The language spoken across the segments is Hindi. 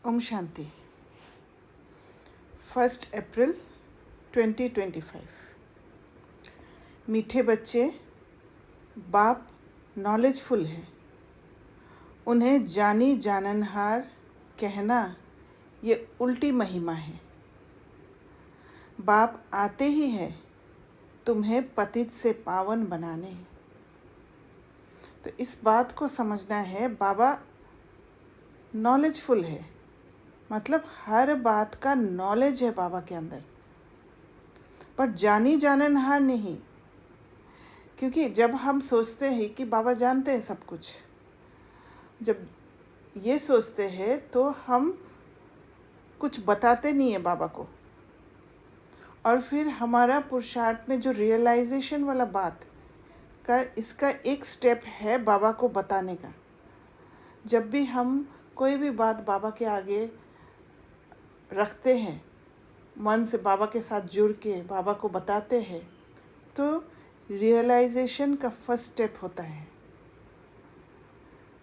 ओम शांति। 1 अप्रैल 2025। मीठे बच्चे, बाप नॉलेजफुल है। उन्हें जानी जाननहार कहना ये उल्टी महिमा है। बाप आते ही है तुम्हें पतित से पावन बनाने। तो इस बात को समझना है, बाबा नॉलेजफुल है, मतलब हर बात का नॉलेज है बाबा के अंदर, पर जानी जाननहार नहीं। क्योंकि जब हम सोचते हैं कि बाबा जानते हैं सब कुछ, जब ये सोचते हैं तो हम कुछ बताते नहीं है बाबा को। और फिर हमारा पुरुषार्थ में जो रियलाइजेशन वाला बात का इसका एक स्टेप है बाबा को बताने का। जब भी हम कोई भी बात बाबा के आगे रखते हैं, मन से बाबा के साथ जुड़ के बाबा को बताते हैं, तो रियलाइजेशन का फर्स्ट स्टेप होता है।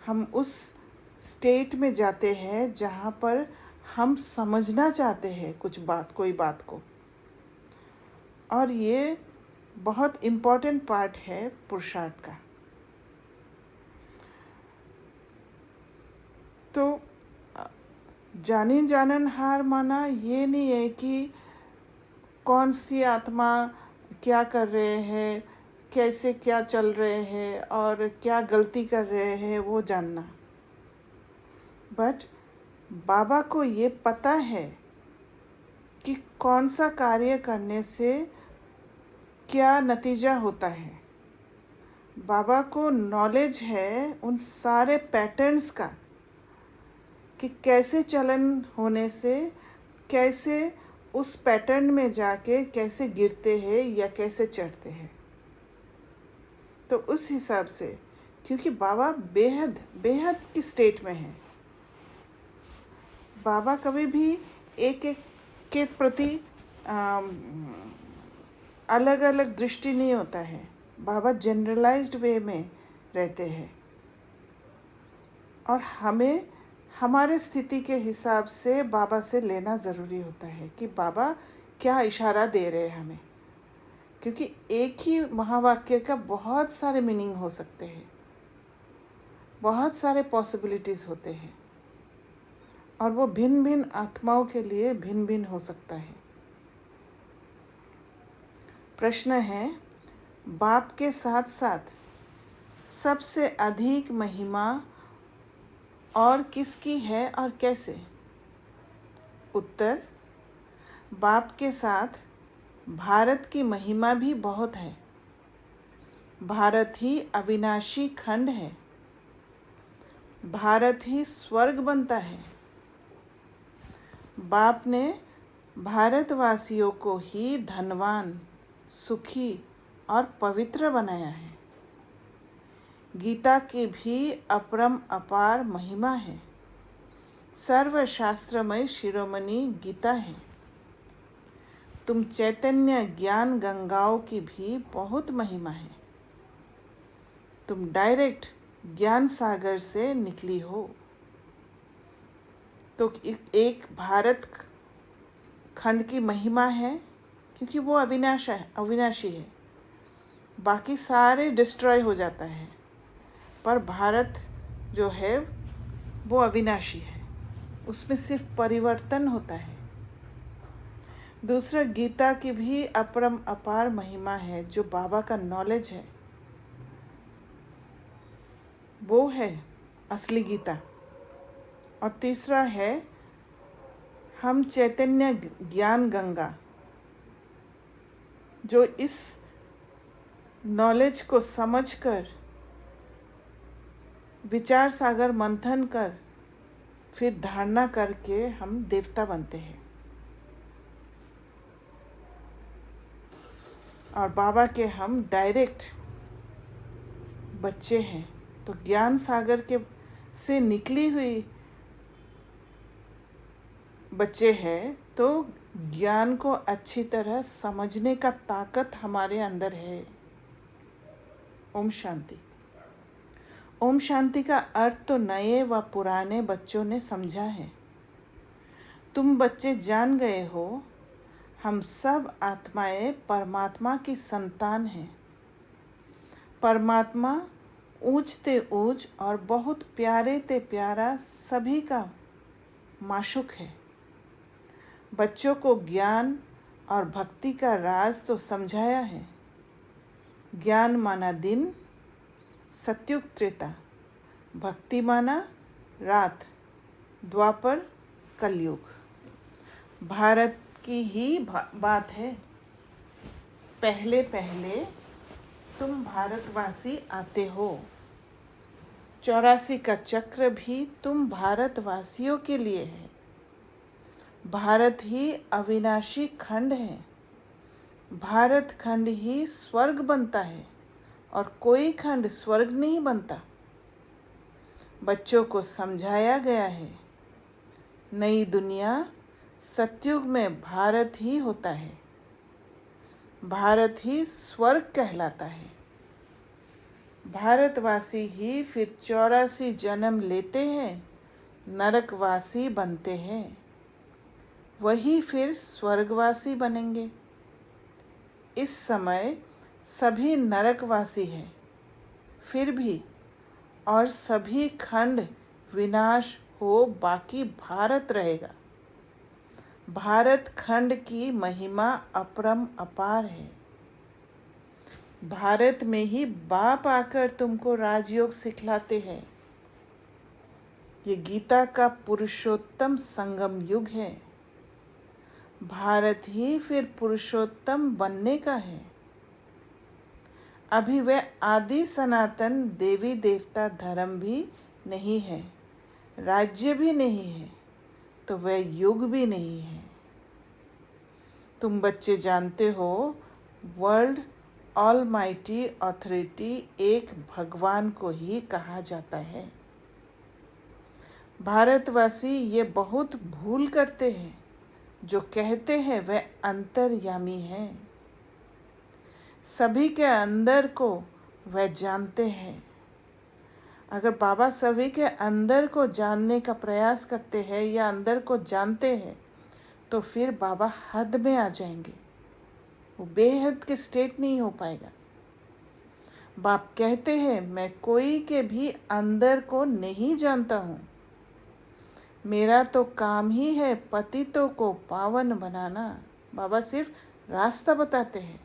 हम उस स्टेट में जाते हैं जहाँ पर हम समझना चाहते हैं कुछ बात, कोई बात को। और ये बहुत इम्पोर्टेंट पार्ट है पुरुषार्थ का। तो जानी जाननहार माना ये नहीं है कि कौन सी आत्मा क्या कर रहे हैं, कैसे क्या चल रहे हैं और क्या गलती कर रहे हैं वो जानना। बट बाबा को ये पता है कि कौन सा कार्य करने से क्या नतीजा होता है। बाबा को नॉलेज है उन सारे पैटर्न्स का कि कैसे चलन होने से कैसे उस पैटर्न में जाके कैसे गिरते हैं या कैसे चढ़ते हैं। तो उस हिसाब से, क्योंकि बाबा बेहद बेहद की स्टेट में है, बाबा कभी भी एक एक के प्रति अलग अलग दृष्टि नहीं होता है। बाबा जनरलाइज्ड वे में रहते हैं और हमें हमारे स्थिति के हिसाब से बाबा से लेना ज़रूरी होता है कि बाबा क्या इशारा दे रहे हैं हमें। क्योंकि एक ही महावाक्य का बहुत सारे मीनिंग हो सकते हैं, बहुत सारे पॉसिबिलिटीज़ होते हैं और वो भिन्न भिन्न आत्माओं के लिए भिन्न भिन्न हो सकता है। प्रश्न है, बाप के साथ साथ सबसे अधिक महिमा और किसकी है और कैसे? उत्तर, बाप के साथ भारत की महिमा भी बहुत है। भारत ही अविनाशी खंड है। भारत ही स्वर्ग बनता है। बाप ने भारतवासियों को ही धनवान, सुखी और पवित्र बनाया है। गीता की भी अपरम अपार महिमा है। सर्वशास्त्रमय शिरोमणि गीता है। तुम चैतन्य ज्ञान गंगाओं की भी बहुत महिमा है। तुम डायरेक्ट ज्ञान सागर से निकली हो। तो एक भारत खंड की महिमा है क्योंकि वो अविनाशी है। बाकी सारे डिस्ट्रॉय हो जाता है, पर भारत जो है वो अविनाशी है, उसमें सिर्फ परिवर्तन होता है। दूसरा, गीता की भी अपरम अपार महिमा है। जो बाबा का नॉलेज है वो है असली गीता। और तीसरा है हम चैतन्य ज्ञान गंगा, जो इस नॉलेज को समझकर विचार सागर मंथन कर फिर धारणा करके हम देवता बनते हैं। और बाबा के हम डायरेक्ट बच्चे हैं। तो ज्ञान सागर के से निकली हुई बच्चे हैं, तो ज्ञान को अच्छी तरह समझने का ताकत हमारे अंदर है। ओम शांति। ओम शांति का अर्थ तो नए व पुराने बच्चों ने समझा है। तुम बच्चे जान गए हो, हम सब आत्माएं परमात्मा की संतान हैं। परमात्मा ऊंच ते ऊंच और बहुत प्यारे ते प्यारा सभी का माशूक है। बच्चों को ज्ञान और भक्ति का राज तो समझाया है। ज्ञान माना दिन, सत्युग त्रेता, भक्ति माना रात, द्वापर कलयुग। भारत की ही बात है। पहले पहले तुम भारतवासी आते हो। 84 का चक्र भी तुम भारतवासियों के लिए है। भारत ही अविनाशी खंड है। भारत खंड ही स्वर्ग बनता है और कोई खंड स्वर्ग नहीं बनता। बच्चों को समझाया गया है, नई दुनिया सतयुग में भारत ही होता है। भारत ही स्वर्ग कहलाता है। भारतवासी ही फिर 84 जन्म लेते हैं, नरकवासी बनते हैं। वही फिर स्वर्गवासी बनेंगे। इस समय सभी नरकवासी हैं फिर भी, और सभी खंड विनाश हो बाकी भारत रहेगा। भारत खंड की महिमा अपरम अपार है। भारत में ही बाप आकर तुमको राजयोग सिखलाते हैं। ये गीता का पुरुषोत्तम संगम युग है। भारत ही फिर पुरुषोत्तम बनने का है। अभी वह आदि सनातन देवी देवता धर्म भी नहीं है, राज्य भी नहीं है, तो वह युग भी नहीं है। तुम बच्चे जानते हो, वर्ल्ड ऑलमाइटी अथॉरिटी एक भगवान को ही कहा जाता है। भारतवासी ये बहुत भूल करते हैं। जो कहते हैं वह अंतर्यामी है। सभी के अंदर को वह जानते हैं। अगर बाबा सभी के अंदर को जानने का प्रयास करते हैं या अंदर को जानते हैं, तो फिर बाबा हद में आ जाएंगे। वो बेहद के स्टेट नहीं हो पाएगा। बाप कहते हैं, मैं कोई के भी अंदर को नहीं जानता हूँ। मेरा तो काम ही है पतितों को पावन बनाना। बाबा सिर्फ रास्ता बताते हैं,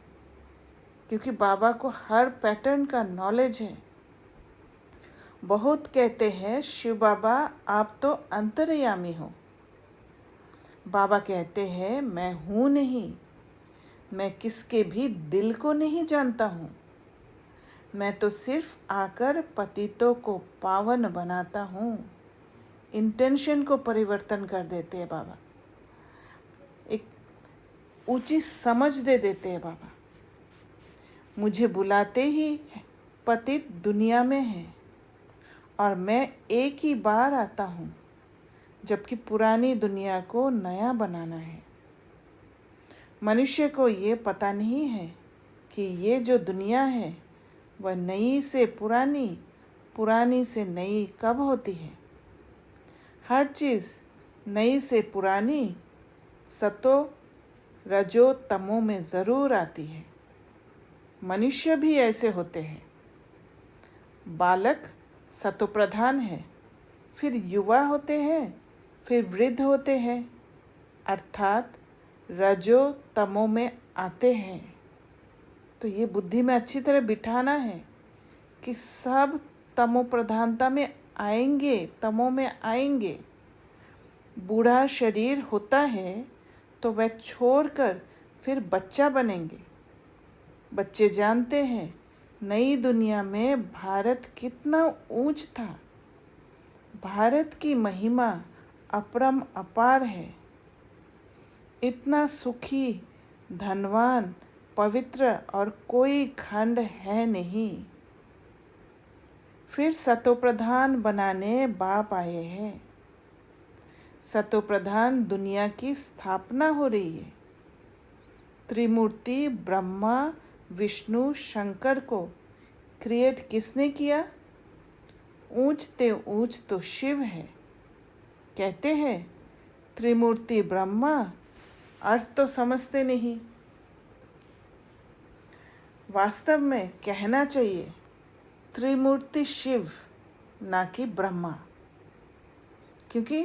क्योंकि बाबा को हर पैटर्न का नॉलेज है। बहुत कहते हैं, शिव बाबा आप तो अंतर्यामी हो। बाबा कहते हैं, मैं हूँ नहीं। मैं किसके भी दिल को नहीं जानता हूँ। मैं तो सिर्फ आकर पतितों को पावन बनाता हूँ। इंटेंशन को परिवर्तन कर देते हैं बाबा। एक ऊंची समझ दे देते हैं बाबा। मुझे बुलाते ही पतित दुनिया में है और मैं एक ही बार आता हूँ, जबकि पुरानी दुनिया को नया बनाना है। मनुष्य को ये पता नहीं है कि ये जो दुनिया है वह नई से पुरानी, पुरानी से नई कब होती है। हर चीज़ नई से पुरानी सतो रजो तमो में ज़रूर आती है। मनुष्य भी ऐसे होते हैं। बालक सतो प्रधान है, फिर युवा होते हैं, फिर वृद्ध होते हैं, अर्थात रजो तमो में आते हैं। तो ये बुद्धि में अच्छी तरह बिठाना है कि सब तमो प्रधानता में आएंगे, तमो में आएंगे। बूढ़ा शरीर होता है तो वह छोड़कर फिर बच्चा बनेंगे। बच्चे जानते हैं नई दुनिया में भारत कितना ऊंच था। भारत की महिमा अपरम अपार है। इतना सुखी, धनवान, पवित्र और कोई खंड है नहीं। फिर सतोप्रधान बनाने बाप आए हैं। सतोप्रधान दुनिया की स्थापना हो रही है। त्रिमूर्ति ब्रह्मा विष्णु शंकर को क्रिएट किसने किया? ऊंच ते ऊंच तो शिव है। कहते हैं त्रिमूर्ति ब्रह्मा अर्थ तो समझते नहीं। वास्तव में कहना चाहिए त्रिमूर्ति शिव, ना कि ब्रह्मा, क्योंकि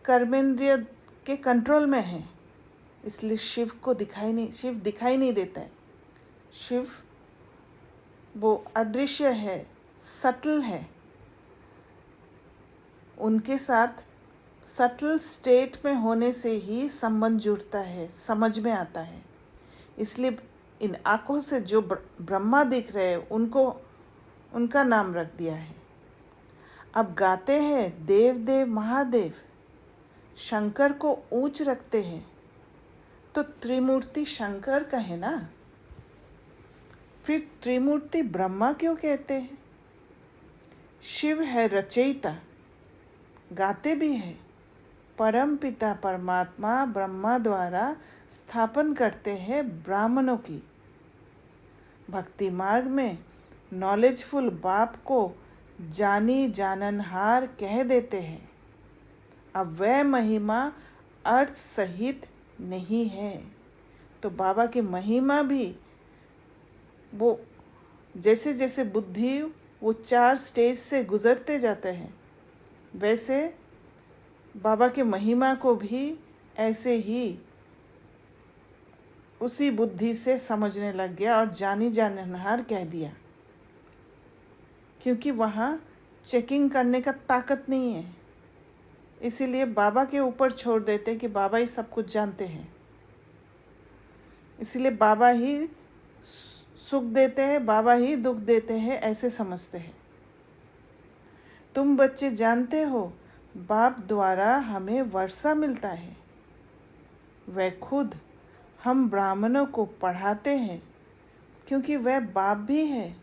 कर्मेंद्रिय के कंट्रोल में है, इसलिए शिव दिखाई नहीं देता है। शिव वो अदृश्य है, सटल है। उनके साथ सटल स्टेट में होने से ही संबंध जुड़ता है, समझ में आता है। इसलिए इन आँखों से जो ब्रह्मा दिख रहे हैं उनको उनका नाम रख दिया है। अब गाते हैं देव देव महादेव, शंकर को ऊंच रखते हैं, तो त्रिमूर्ति शंकर का है ना, फिर त्रिमूर्ति ब्रह्मा क्यों कहते हैं? शिव है रचयिता, गाते भी हैं, परम पिता परमात्मा ब्रह्मा द्वारा स्थापन करते हैं ब्राह्मणों की। भक्ति मार्ग में नॉलेजफुल बाप को जानी जाननहार कह देते हैं। अब वह महिमा अर्थ सहित नहीं है, तो बाबा की महिमा भी वो जैसे जैसे बुद्धि वो 4 स्टेज से गुजरते जाते हैं, वैसे बाबा की महिमा को भी ऐसे ही उसी बुद्धि से समझने लग गया और जानी जाननहार कह दिया, क्योंकि वहाँ चेकिंग करने का ताकत नहीं है। इसीलिए बाबा के ऊपर छोड़ देते हैं कि बाबा ही सब कुछ जानते हैं। इसलिए बाबा ही सुख देते हैं, बाबा ही दुख देते हैं, ऐसे समझते हैं। तुम बच्चे जानते हो बाप द्वारा हमें वर्षा मिलता है। वह खुद हम ब्राह्मणों को पढ़ाते हैं, क्योंकि वह बाप भी है,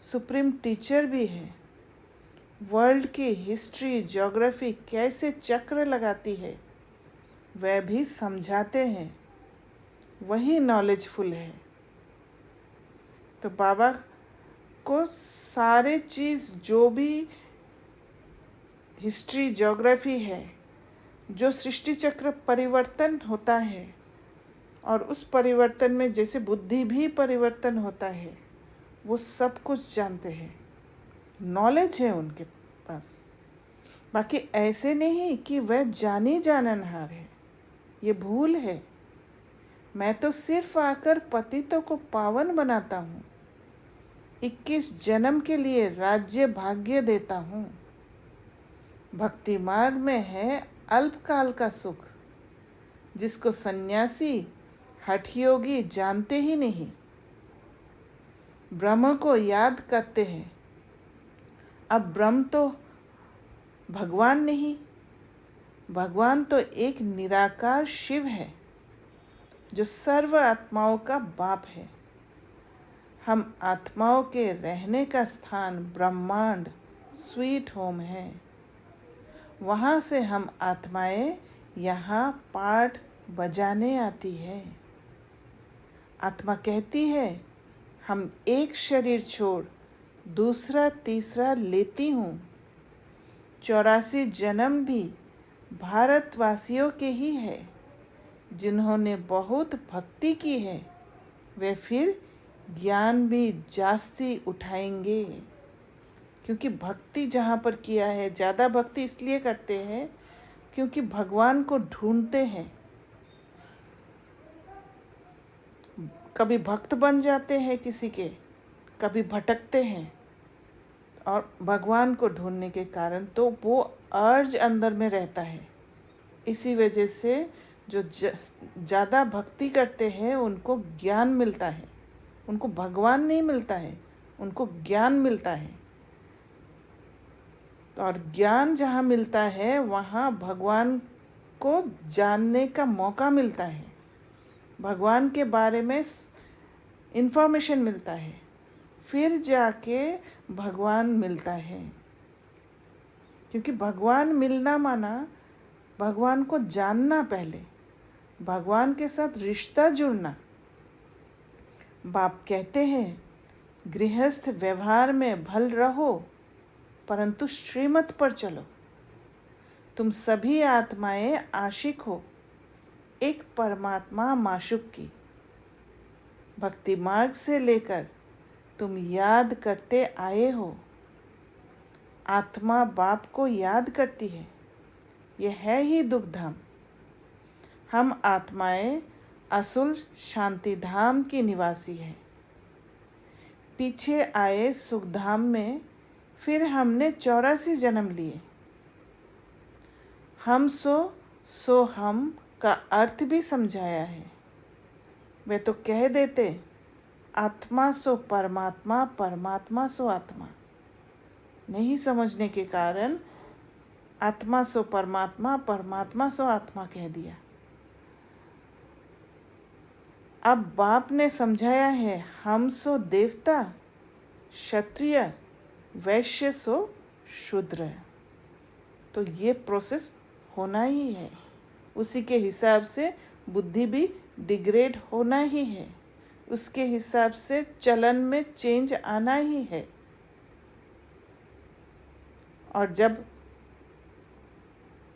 सुप्रीम टीचर भी है। वर्ल्ड की हिस्ट्री ज्योग्राफी कैसे चक्र लगाती है वह भी समझाते हैं, वही नॉलेजफुल है। तो बाबा को सारे चीज़ जो भी हिस्ट्री ज्योग्राफी है, जो सृष्टि चक्र परिवर्तन होता है और उस परिवर्तन में जैसे बुद्धि भी परिवर्तन होता है, वो सब कुछ जानते हैं, नॉलेज है उनके पास। बाकी ऐसे नहीं कि वह जानी जाननहार है, ये भूल है। मैं तो सिर्फ आकर पतितों को पावन बनाता हूँ, 21 जन्म के लिए राज्य भाग्य देता हूँ। भक्ति मार्ग में है अल्पकाल का सुख, जिसको सन्यासी हठयोगी जानते ही नहीं। ब्रह्म को याद करते हैं। अब ब्रह्म तो भगवान नहीं, भगवान तो एक निराकार शिव है, जो सर्व आत्माओं का बाप है। हम आत्माओं के रहने का स्थान ब्रह्मांड स्वीट होम है। वहाँ से हम आत्माएं यहाँ पाठ बजाने आती है। आत्मा कहती है हम एक शरीर छोड़ दूसरा तीसरा लेती हूँ। 84 जन्म भी भारतवासियों के ही है। जिन्होंने बहुत भक्ति की है वे फिर ज्ञान भी जास्ती उठाएंगे, क्योंकि भक्ति जहाँ पर किया है, ज़्यादा भक्ति इसलिए करते हैं क्योंकि भगवान को ढूंढते हैं। कभी भक्त बन जाते हैं किसी के, कभी भटकते हैं, और भगवान को ढूंढने के कारण तो वो अर्ज अंदर में रहता है। इसी वजह से जो ज़्यादा भक्ति करते हैं उनको ज्ञान मिलता है। उनको भगवान नहीं मिलता है, उनको ज्ञान मिलता है। और ज्ञान जहाँ मिलता है वहाँ भगवान को जानने का मौका मिलता है, भगवान के बारे में इन्फॉर्मेशन मिलता है, फिर जाके भगवान मिलता है। क्योंकि भगवान मिलना माना भगवान को जानना, पहले भगवान के साथ रिश्ता जुड़ना। बाप कहते हैं गृहस्थ व्यवहार में भल रहो, परंतु श्रीमत पर चलो। तुम सभी आत्माएं आशिक हो एक परमात्मा माशूक की। भक्ति मार्ग से लेकर तुम याद करते आए हो। आत्मा बाप को याद करती है, यह है ही दुख धाम। हम आत्माएं असुल शांति धाम की निवासी है। पीछे आए सुख धाम में फिर हमने 84 जन्म लिए। हम सो हम का अर्थ भी समझाया है। वे तो कह देते आत्मा सो परमात्मा, परमात्मा सो आत्मा। नहीं समझने के कारण आत्मा सो परमात्मा, परमात्मा सो आत्मा कह दिया। अब बाप ने समझाया है हम सो देवता, क्षत्रिय, वैश्य सो शूद्र। तो ये प्रोसेस होना ही है। उसी के हिसाब से बुद्धि भी डिग्रेड होना ही है। उसके हिसाब से चलन में चेंज आना ही है। और जब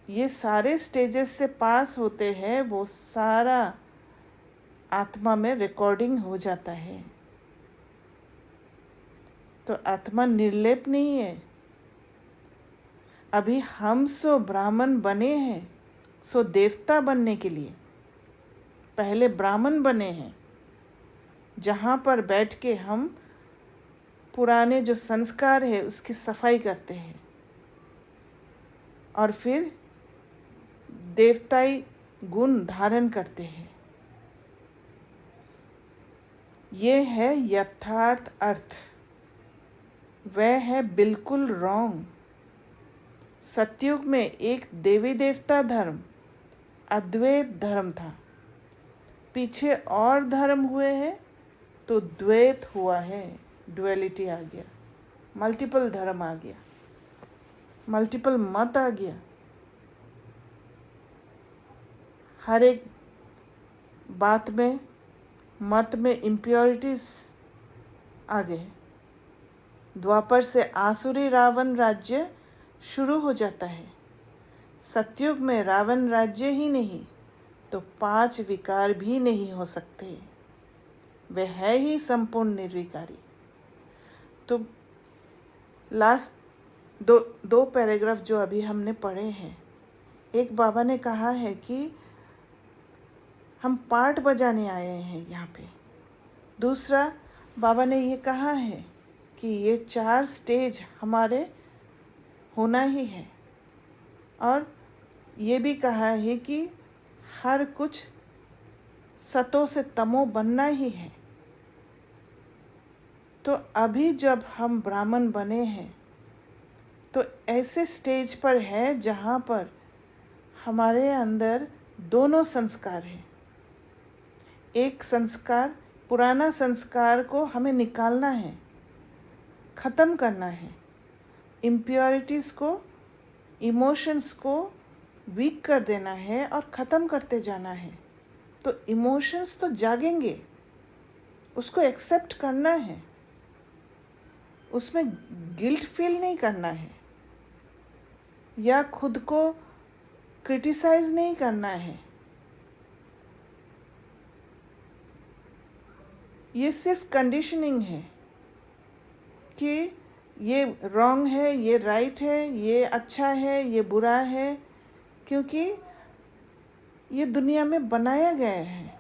ये सारे स्टेजेस से पास होते हैं, वो सारा आत्मा में रिकॉर्डिंग हो जाता है। तो आत्मा निर्लेप नहीं है। अभी हम सो ब्राह्मण बने हैं, सो देवता बनने के लिए पहले ब्राह्मण बने हैं, जहाँ पर बैठ के हम पुराने जो संस्कार है उसकी सफाई करते हैं और फिर देवताई गुण धारण करते हैं। ये है यथार्थ अर्थ। वह है बिल्कुल रॉन्ग। सतयुग में एक देवी देवता धर्म, अद्वैत धर्म था। पीछे और धर्म हुए हैं तो द्वैत हुआ है, डुअलिटी आ गया, मल्टीपल धर्म आ गया, मल्टीपल मत आ गया। हर एक बात में मत में इम्प्योरिटीज आ गए। द्वापर से आसुरी रावण राज्य शुरू हो जाता है। सतयुग में रावण राज्य ही नहीं तो 5 विकार भी नहीं हो सकते। वे है ही संपूर्ण निर्विकारी। तो लास्ट दो पैराग्राफ जो अभी हमने पढ़े हैं, एक बाबा ने कहा है कि हम पार्ट बजाने आए हैं यहाँ पे। दूसरा बाबा ने ये कहा है कि ये 4 स्टेज हमारे होना ही है। और ये भी कहा है कि हर कुछ सतो से तमो बनना ही है। तो अभी जब हम ब्राह्मण बने हैं तो ऐसे स्टेज पर है जहाँ पर हमारे अंदर दोनों संस्कार हैं। एक संस्कार, पुराना संस्कार को हमें निकालना है, ख़त्म करना है। इम्प्योरिटीज़ को, इमोशंस को वीक कर देना है और ख़त्म करते जाना है। तो इमोशंस तो जागेंगे, उसको एक्सेप्ट करना है, उसमें गिल्ट फील नहीं करना है या खुद को क्रिटिसाइज नहीं करना है। ये सिर्फ कंडीशनिंग है कि ये रॉन्ग है, ये राइट है, ये अच्छा है, ये बुरा है, क्योंकि ये दुनिया में बनाया गया है।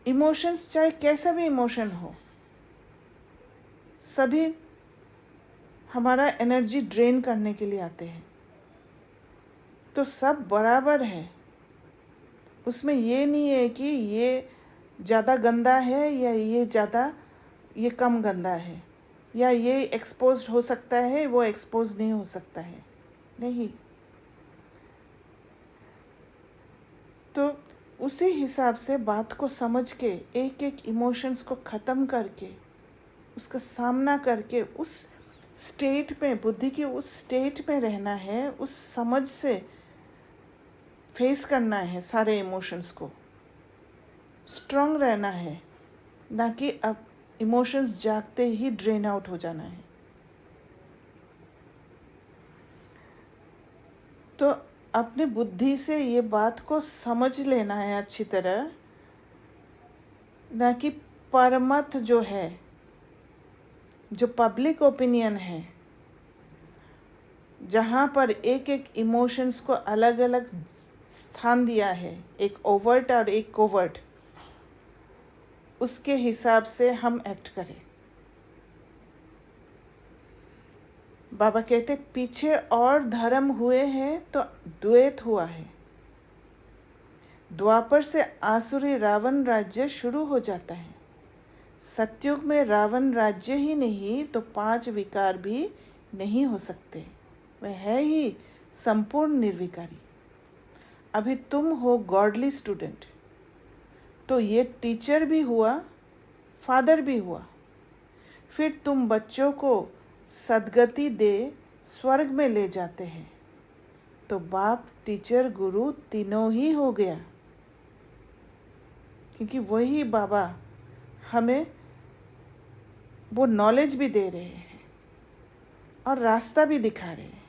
इमोशंस चाहे कैसा भी इमोशन हो, सभी हमारा एनर्जी ड्रेन करने के लिए आते हैं। तो सब बराबर है। उसमें ये नहीं है कि ये ज़्यादा गंदा है या ये कम गंदा है, या ये एक्सपोज्ड हो सकता है, वो एक्सपोज नहीं हो सकता है। नहीं। तो उसी हिसाब से बात को समझ के एक एक इमोशंस को ख़त्म करके उसका सामना करके उस स्टेट में, बुद्धि की उस स्टेट में रहना है, उस समझ से फेस करना है सारे इमोशंस को, स्ट्रॉन्ग रहना है, ना कि अब इमोशंस जागते ही ड्रेन आउट हो जाना है। तो अपने बुद्धि से ये बात को समझ लेना है अच्छी तरह, ना कि परमत जो है, जो पब्लिक ओपिनियन है, जहाँ पर एक एक इमोशंस को अलग अलग स्थान दिया है, एक ओवर्ट और एक कोवर्ट, उसके हिसाब से हम एक्ट करें। बाबा कहते पीछे और धर्म हुए हैं तो द्वैत हुआ है। द्वापर से आसुरी रावण राज्य शुरू हो जाता है। सतयुग में रावण राज्य ही नहीं तो 5 विकार भी नहीं हो सकते। वह है ही संपूर्ण निर्विकारी। अभी तुम हो गॉडली स्टूडेंट, तो ये टीचर भी हुआ, फादर भी हुआ। फिर तुम बच्चों को सद्गति दे स्वर्ग में ले जाते हैं, तो बाप, टीचर, गुरु तीनों ही हो गया, क्योंकि वही बाबा हमें वो नॉलेज भी दे रहे हैं और रास्ता भी दिखा रहे हैं।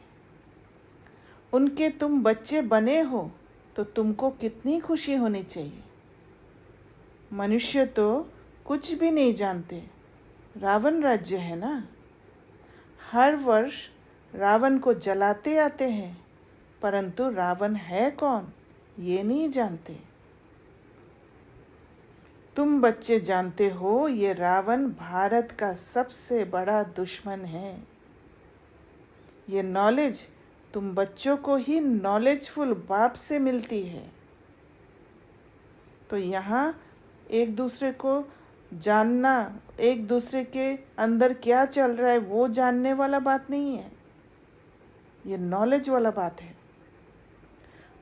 उनके तुम बच्चे बने हो तो तुमको कितनी खुशी होनी चाहिए। मनुष्य तो कुछ भी नहीं जानते, रावण राज्य है ना। हर वर्ष रावण को जलाते आते हैं, परंतु रावण है कौन ये नहीं जानते। तुम बच्चे जानते हो ये रावण भारत का सबसे बड़ा दुश्मन है। ये नॉलेज तुम बच्चों को ही नॉलेजफुल बाप से मिलती है। तो यहाँ एक दूसरे को जानना, एक दूसरे के अंदर क्या चल रहा है वो जानने वाला बात नहीं है, ये नॉलेज वाला बात है।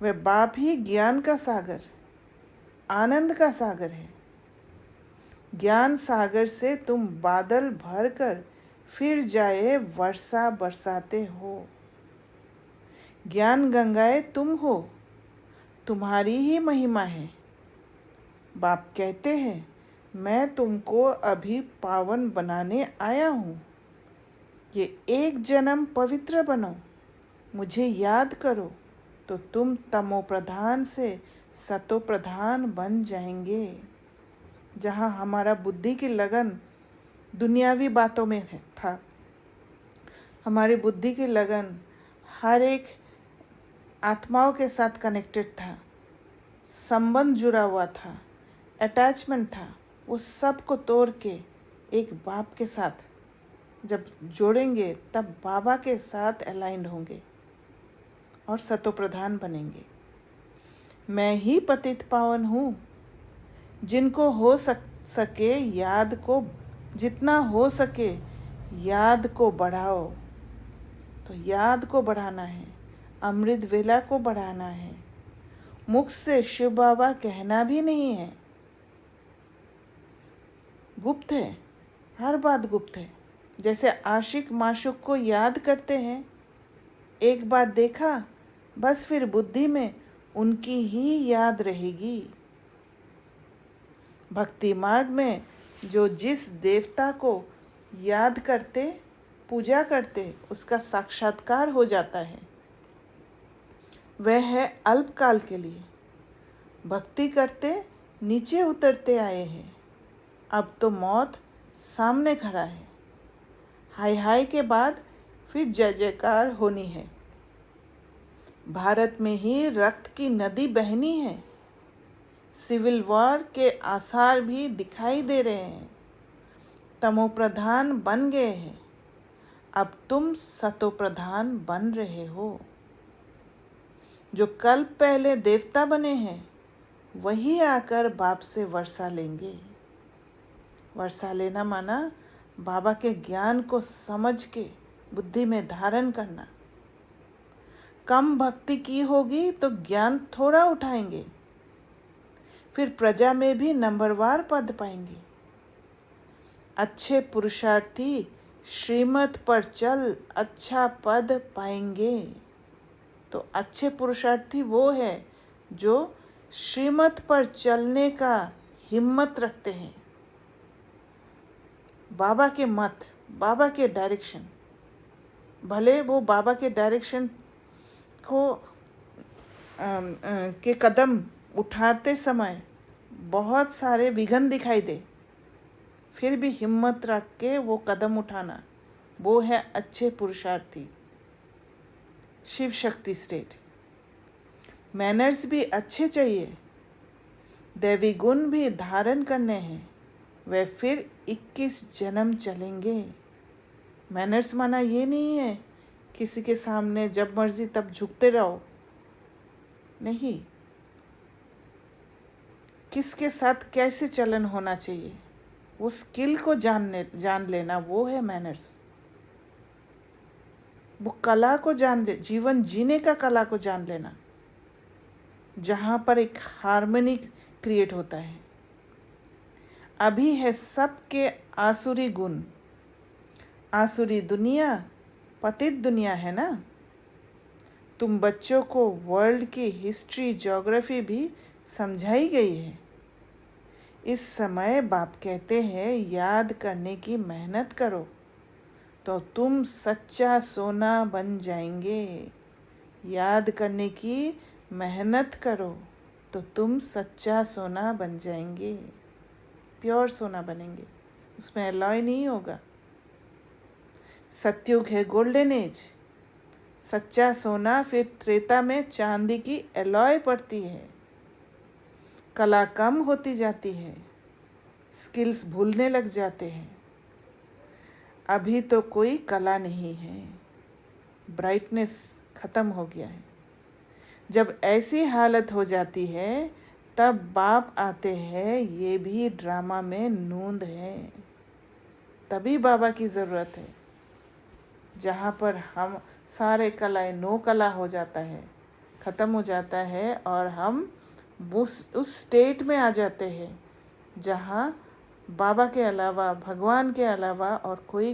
वह बाप ही ज्ञान का सागर, आनंद का सागर है। ज्ञान सागर से तुम बादल भरकर फिर जाए वर्षा बरसाते हो। ज्ञान गंगाएं तुम हो, तुम्हारी ही महिमा है। बाप कहते हैं मैं तुमको अभी पावन बनाने आया हूँ। ये एक जन्म पवित्र बनो, मुझे याद करो, तो तुम तमो प्रधान से सतो प्रधान बन जाएंगे। जहाँ हमारा बुद्धि की लगन दुनियावी बातों में था, हमारी बुद्धि की लगन हर एक आत्माओं के साथ कनेक्टेड था, संबंध जुड़ा हुआ था, अटैचमेंट था, वो सब को तोड़ के एक बाप के साथ जब जोड़ेंगे तब बाबा के साथ अलाइंड होंगे और सतो प्रधान बनेंगे। मैं ही पतित पावन हूँ। जिनको हो सके याद को, जितना हो सके याद को बढ़ाओ। तो याद को बढ़ाना है, अमृत वेला को बढ़ाना है। मुख से शिव बाबा कहना भी नहीं है, गुप्त है, हर बात गुप्त है। जैसे आशिक माशुक को याद करते हैं, एक बार देखा बस फिर बुद्धि में उनकी ही याद रहेगी। भक्ति मार्ग में जो जिस देवता को याद करते, पूजा करते, उसका साक्षात्कार हो जाता है। वह है अल्पकाल के लिए। भक्ति करते नीचे उतरते आए हैं, अब तो मौत सामने खड़ा है। हाय हाय के बाद फिर जय जयकार होनी है। भारत में ही रक्त की नदी बहनी है। सिविल वॉर के आसार भी दिखाई दे रहे हैं। तमो प्रधान बन गए हैं, अब तुम सतो प्रधान बन रहे हो। जो कल पहले देवता बने हैं वही आकर बाप से वर्षा लेंगे। वर्षा लेना माना बाबा के ज्ञान को समझ के बुद्धि में धारण करना। कम भक्ति की होगी तो ज्ञान थोड़ा उठाएंगे, फिर प्रजा में भी नंबरवार पद पाएंगे। अच्छे पुरुषार्थी श्रीमत पर चल अच्छा पद पाएंगे। तो अच्छे पुरुषार्थी वो है जो श्रीमत पर चलने का हिम्मत रखते हैं। बाबा के मत, बाबा के डायरेक्शन, भले वो बाबा के डायरेक्शन को के कदम उठाते समय बहुत सारे विघ्न दिखाई दे, फिर भी हिम्मत रख के वो कदम उठाना, वो है अच्छे पुरुषार्थी, शिव शक्ति स्टेट। मैनर्स भी अच्छे चाहिए, दैवी गुण भी धारण करने हैं, वे फिर 21 जन्म चलेंगे। मैनर्स माना ये नहीं है किसी के सामने जब मर्जी तब झुकते रहो, नहीं। किसके साथ कैसे चलन होना चाहिए, वो स्किल को जान लेना, वो है मैनर्स। वो कला को जान ले, जीवन जीने का कला को जान लेना, जहाँ पर एक हार्मनी क्रिएट होता है। अभी है सबके आसुरी गुण, आसुरी दुनिया पतित दुनिया है ना। तुम बच्चों को वर्ल्ड की हिस्ट्री ज्योग्राफी भी समझाई गई है। इस समय बाप कहते हैं याद करने की मेहनत करो तो तुम सच्चा सोना बन जाएंगे। याद करने की मेहनत करो तो तुम सच्चा सोना बन जाएंगे, प्योर सोना बनेंगे, उसमें एलॉय नहीं होगा। सतयुग है गोल्डन एज, सच्चा सोना फिर त्रेता में चांदी की एलॉय पड़ती है। कला कम होती जाती है, स्किल्स भूलने लग जाते हैं। अभी तो कोई कला नहीं है, ब्राइटनेस खत्म हो गया है। जब ऐसी हालत हो जाती है तब बाप आते हैं, ये भी ड्रामा में नूंद है। तभी बाबा की ज़रूरत है, जहाँ पर हम सारे कलाएं नो कला हो जाता है, ख़त्म हो जाता है, और हम उस स्टेट में आ जाते हैं जहाँ बाबा के अलावा, भगवान के अलावा और कोई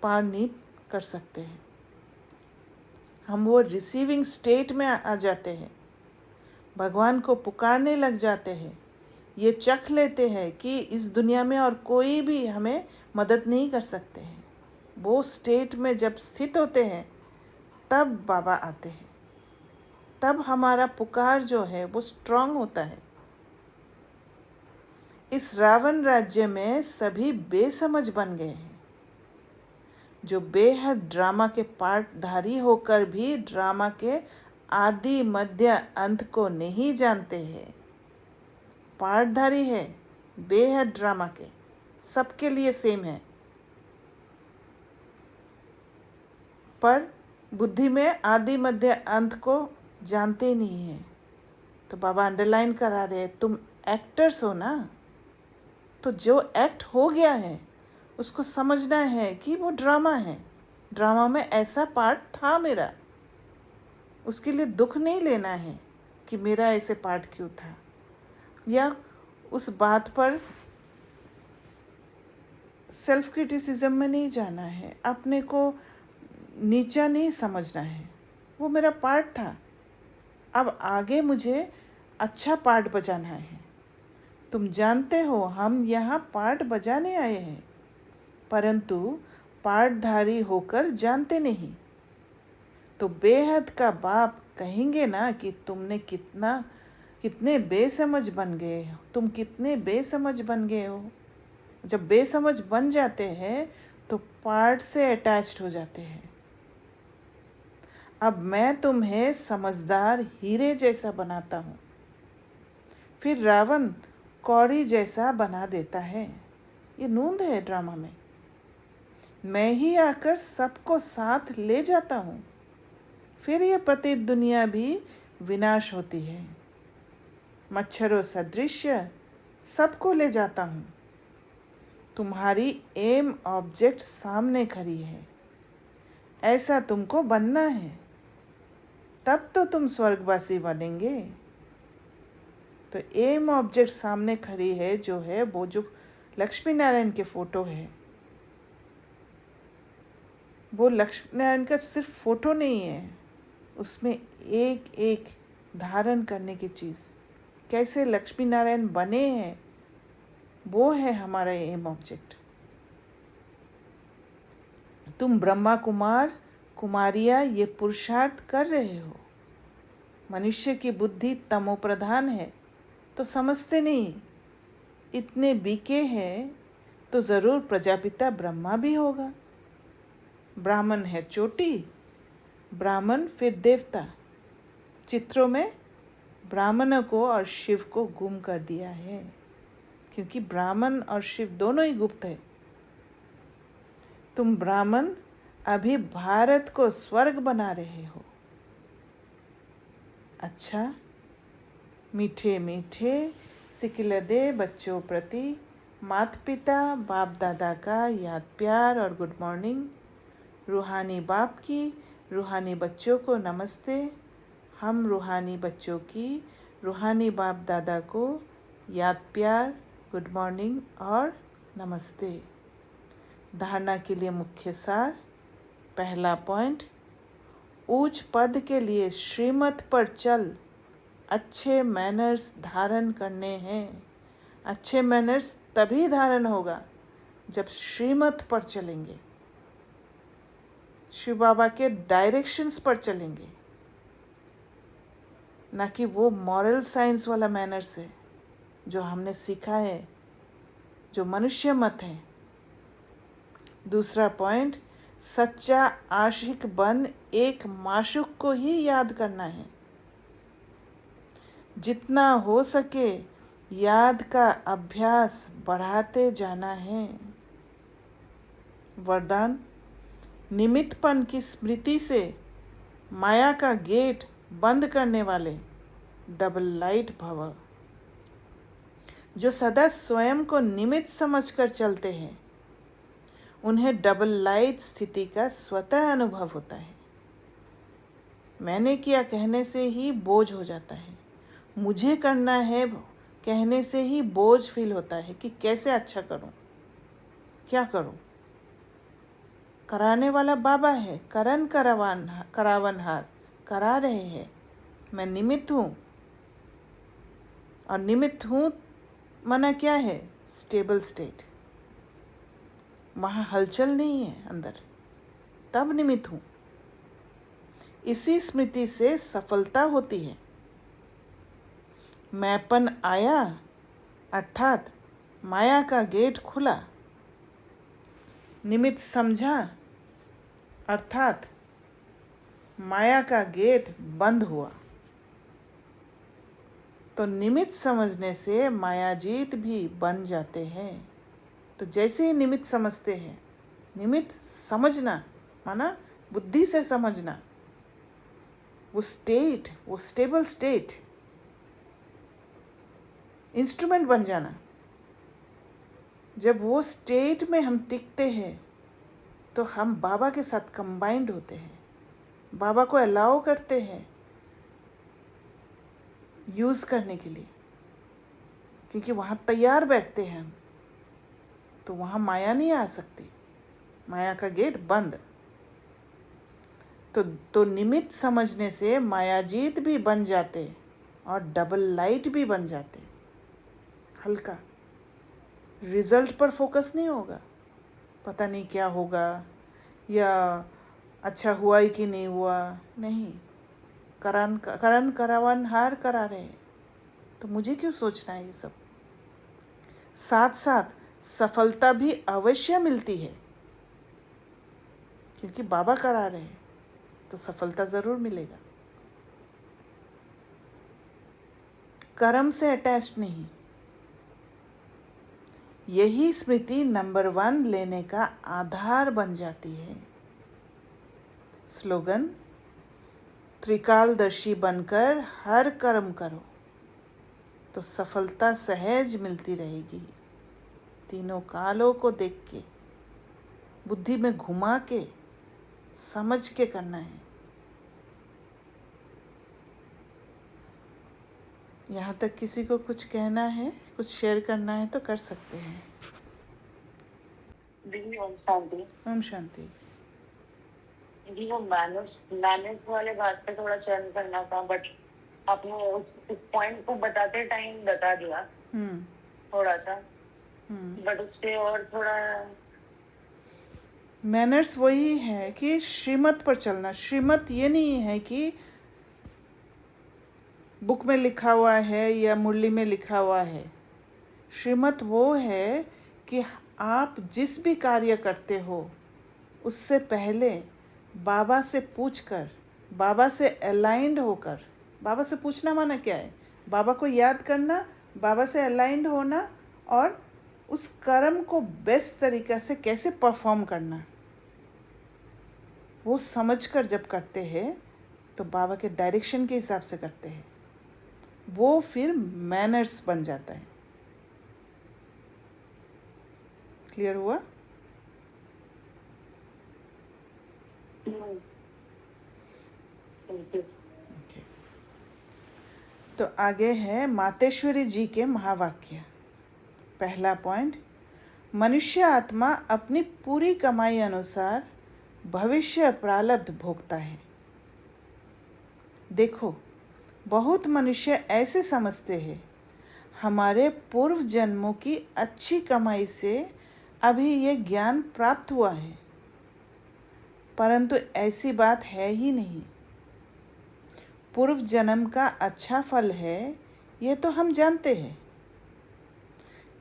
पार नहीं कर सकते हैं। हम वो रिसीविंग स्टेट में आ जाते हैं, भगवान को पुकारने लग जाते हैं। ये चख लेते हैं कि इस दुनिया में और कोई भी हमें मदद नहीं कर सकते हैं। वो स्टेट में जब स्थित होते हैं तब बाबा आते हैं, तब हमारा पुकार जो है वो स्ट्रांग होता है। इस रावण राज्य में सभी बेसमझ बन गए हैं, जो बेहद ड्रामा के पार्टधारी होकर भी ड्रामा के आदि मध्य अंत को नहीं जानते हैं। पार्टधारी है बेहद ड्रामा के, सबके लिए सेम है, पर बुद्धि में आदि मध्य अंत को जानते ही नहीं है। तो बाबा अंडरलाइन करा रहे हैं, तुम एक्टर्स हो ना, तो जो एक्ट हो गया है उसको समझना है कि वो ड्रामा है, ड्रामा में ऐसा पार्ट था मेरा। उसके लिए दुख नहीं लेना है कि मेरा ऐसे पार्ट क्यों था, या उस बात पर सेल्फ क्रिटिसिज्म में नहीं जाना है, अपने को नीचा नहीं समझना है। वो मेरा पार्ट था, अब आगे मुझे अच्छा पार्ट बजाना है। तुम जानते हो हम यहाँ पार्ट बजाने आए हैं, परंतु पार्टधारी होकर जानते नहीं। तो बेहद का बाप कहेंगे ना कि तुमने कितने बेसमझ बन गए हो, तुम कितने बेसमझ बन गए हो। जब बेसमझ बन जाते हैं तो पार्ट से अटैच्ड हो जाते हैं। अब मैं तुम्हें समझदार हीरे जैसा बनाता हूँ, फिर रावण कौड़ी जैसा बना देता है। ये नूंद है ड्रामा में। मैं ही आकर सबको साथ ले जाता हूँ, फिर ये पतित दुनिया भी विनाश होती है। मच्छरों सदृश सबको ले जाता हूँ। तुम्हारी एम ऑब्जेक्ट सामने खड़ी है, ऐसा तुमको बनना है, तब तो तुम स्वर्गवासी बनेंगे। तो एम ऑब्जेक्ट सामने खड़ी है, जो है वो जो लक्ष्मी नारायण के फोटो है, वो लक्ष्मी नारायण का सिर्फ फोटो नहीं है, उसमें एक एक धारण करने की चीज़, कैसे लक्ष्मी नारायण बने हैं, वो है हमारा एम ऑब्जेक्ट। तुम ब्रह्मा कुमार कुमारियाँ ये पुरुषार्थ कर रहे हो, मनुष्य की बुद्धि तमोप्रधान है तो समझते नहीं। इतने बीके हैं तो ज़रूर प्रजापिता ब्रह्मा भी होगा। ब्राह्मण है चोटी, ब्राह्मण फिर देवता। चित्रों में ब्राह्मणों को और शिव को गुम कर दिया है, क्योंकि ब्राह्मण और शिव दोनों ही गुप्त है। तुम ब्राह्मण अभी भारत को स्वर्ग बना रहे हो। अच्छा, मीठे मीठे सिकिलदे बच्चों प्रति माता पिता बाप दादा का याद प्यार और गुड मॉर्निंग। रूहानी बाप की रूहानी बच्चों को नमस्ते। हम रूहानी बच्चों की रूहानी बाप दादा को याद प्यार, गुड मॉर्निंग और नमस्ते। धारणा के लिए मुख्य सार। पहला पॉइंट, उच्च पद के लिए श्रीमत पर चल अच्छे मैनर्स धारण करने हैं। अच्छे मैनर्स तभी धारण होगा जब श्रीमत पर चलेंगे, शिव बाबा के डायरेक्शंस पर चलेंगे, ना कि वो मॉरल साइंस वाला मैनर्स है जो हमने सीखा है, जो मनुष्य मत है। दूसरा पॉइंट, सच्चा आशिक बन एक माशूक को ही याद करना है। जितना हो सके याद का अभ्यास बढ़ाते जाना है। वरदान, निमित्तपन की स्मृति से माया का गेट बंद करने वाले डबल लाइट भव। जो सदा स्वयं को निमित्त समझकर चलते हैं उन्हें डबल लाइट स्थिति का स्वतः अनुभव होता है। मैंने किया कहने से ही बोझ हो जाता है। मुझे करना है कहने से ही बोझ फील होता है कि कैसे अच्छा करूं, क्या करूं। कराने वाला बाबा है, करावनहार करा रहे हैं। मैं निमित्त हूँ, और निमित्त हूँ माना क्या है? Stable state. वहाँ हलचल नहीं है अंदर, तब निमित्त हूँ। इसी स्मृति से सफलता होती है। मैंपन आया अर्थात माया का गेट खुला। निमित्त समझा अर्थात माया का गेट बंद हुआ। तो निमित्त समझने से मायाजीत भी बन जाते हैं। तो जैसे ही निमित्त समझते हैं, निमित्त समझना माना बुद्धि से समझना, वो स्टेट, वो स्टेबल स्टेट, इंस्ट्रूमेंट बन जाना। जब वो स्टेट में हम टिकते हैं तो हम बाबा के साथ कंबाइंड होते हैं, बाबा को अलाउ करते हैं यूज़ करने के लिए, क्योंकि वहाँ तैयार बैठते हैं हम। तो वहाँ माया नहीं आ सकती, माया का गेट बंद। तो निमित्त समझने से मायाजीत भी बन जाते और डबल लाइट भी बन जाते। हल्का, रिजल्ट पर फोकस नहीं होगा, पता नहीं क्या होगा या अच्छा हुआ ही कि नहीं हुआ, नहीं। करावन हार करा रहे हैं, तो मुझे क्यों सोचना है ये सब। साथ साथ सफलता भी अवश्य मिलती है, क्योंकि बाबा करा रहे हैं तो सफलता ज़रूर मिलेगा। कर्म से अटैच्ड नहीं। यही स्मृति नंबर 1 लेने का आधार बन जाती है। स्लोगन, त्रिकालदर्शी बनकर हर कर्म करो तो सफलता सहज मिलती रहेगी। तीनों कालों को देख के, बुद्धि में घुमा के, समझ के करना है। यहाँ तक किसी को कुछ कहना है, कुछ शेयर करना है तो कर सकते हैं। ओम शांति। ओम शांति। जी, वो मैनेज वाले बात पे थोड़ा चयन करना था, बट आपने उस पॉइंट को बताते टाइम बता दिया थोड़ा सा, बट उस पे और थोड़ा। मैनर्स वही है कि श्रीमत पर चलना। श्रीमत ये नहीं है कि बुक में लिखा हुआ है या मुरली में लिखा हुआ है। श्रीमत वो है कि आप जिस भी कार्य करते हो उससे पहले बाबा से पूछकर, बाबा से अलाइंड होकर, बाबा से पूछना माना क्या है? बाबा को याद करना, बाबा से अलाइंड होना और उस कर्म को बेस्ट तरीक़े से कैसे परफॉर्म करना, वो समझकर जब करते हैं तो बाबा के डायरेक्शन के हिसाब से करते हैं, वो फिर मैनर्स बन जाता है। क्लियर हुआ? Okay. Okay. तो आगे है मातेश्वरी जी के महावाक्य। पहला पॉइंट, मनुष्य आत्मा अपनी पूरी कमाई अनुसार भविष्य प्रारब्ध भोगता है। देखो, बहुत मनुष्य ऐसे समझते हैं हमारे पूर्व जन्मों की अच्छी कमाई से अभी ये ज्ञान प्राप्त हुआ है, परंतु ऐसी बात है ही नहीं। पूर्व जन्म का अच्छा फल है ये तो हम जानते हैं।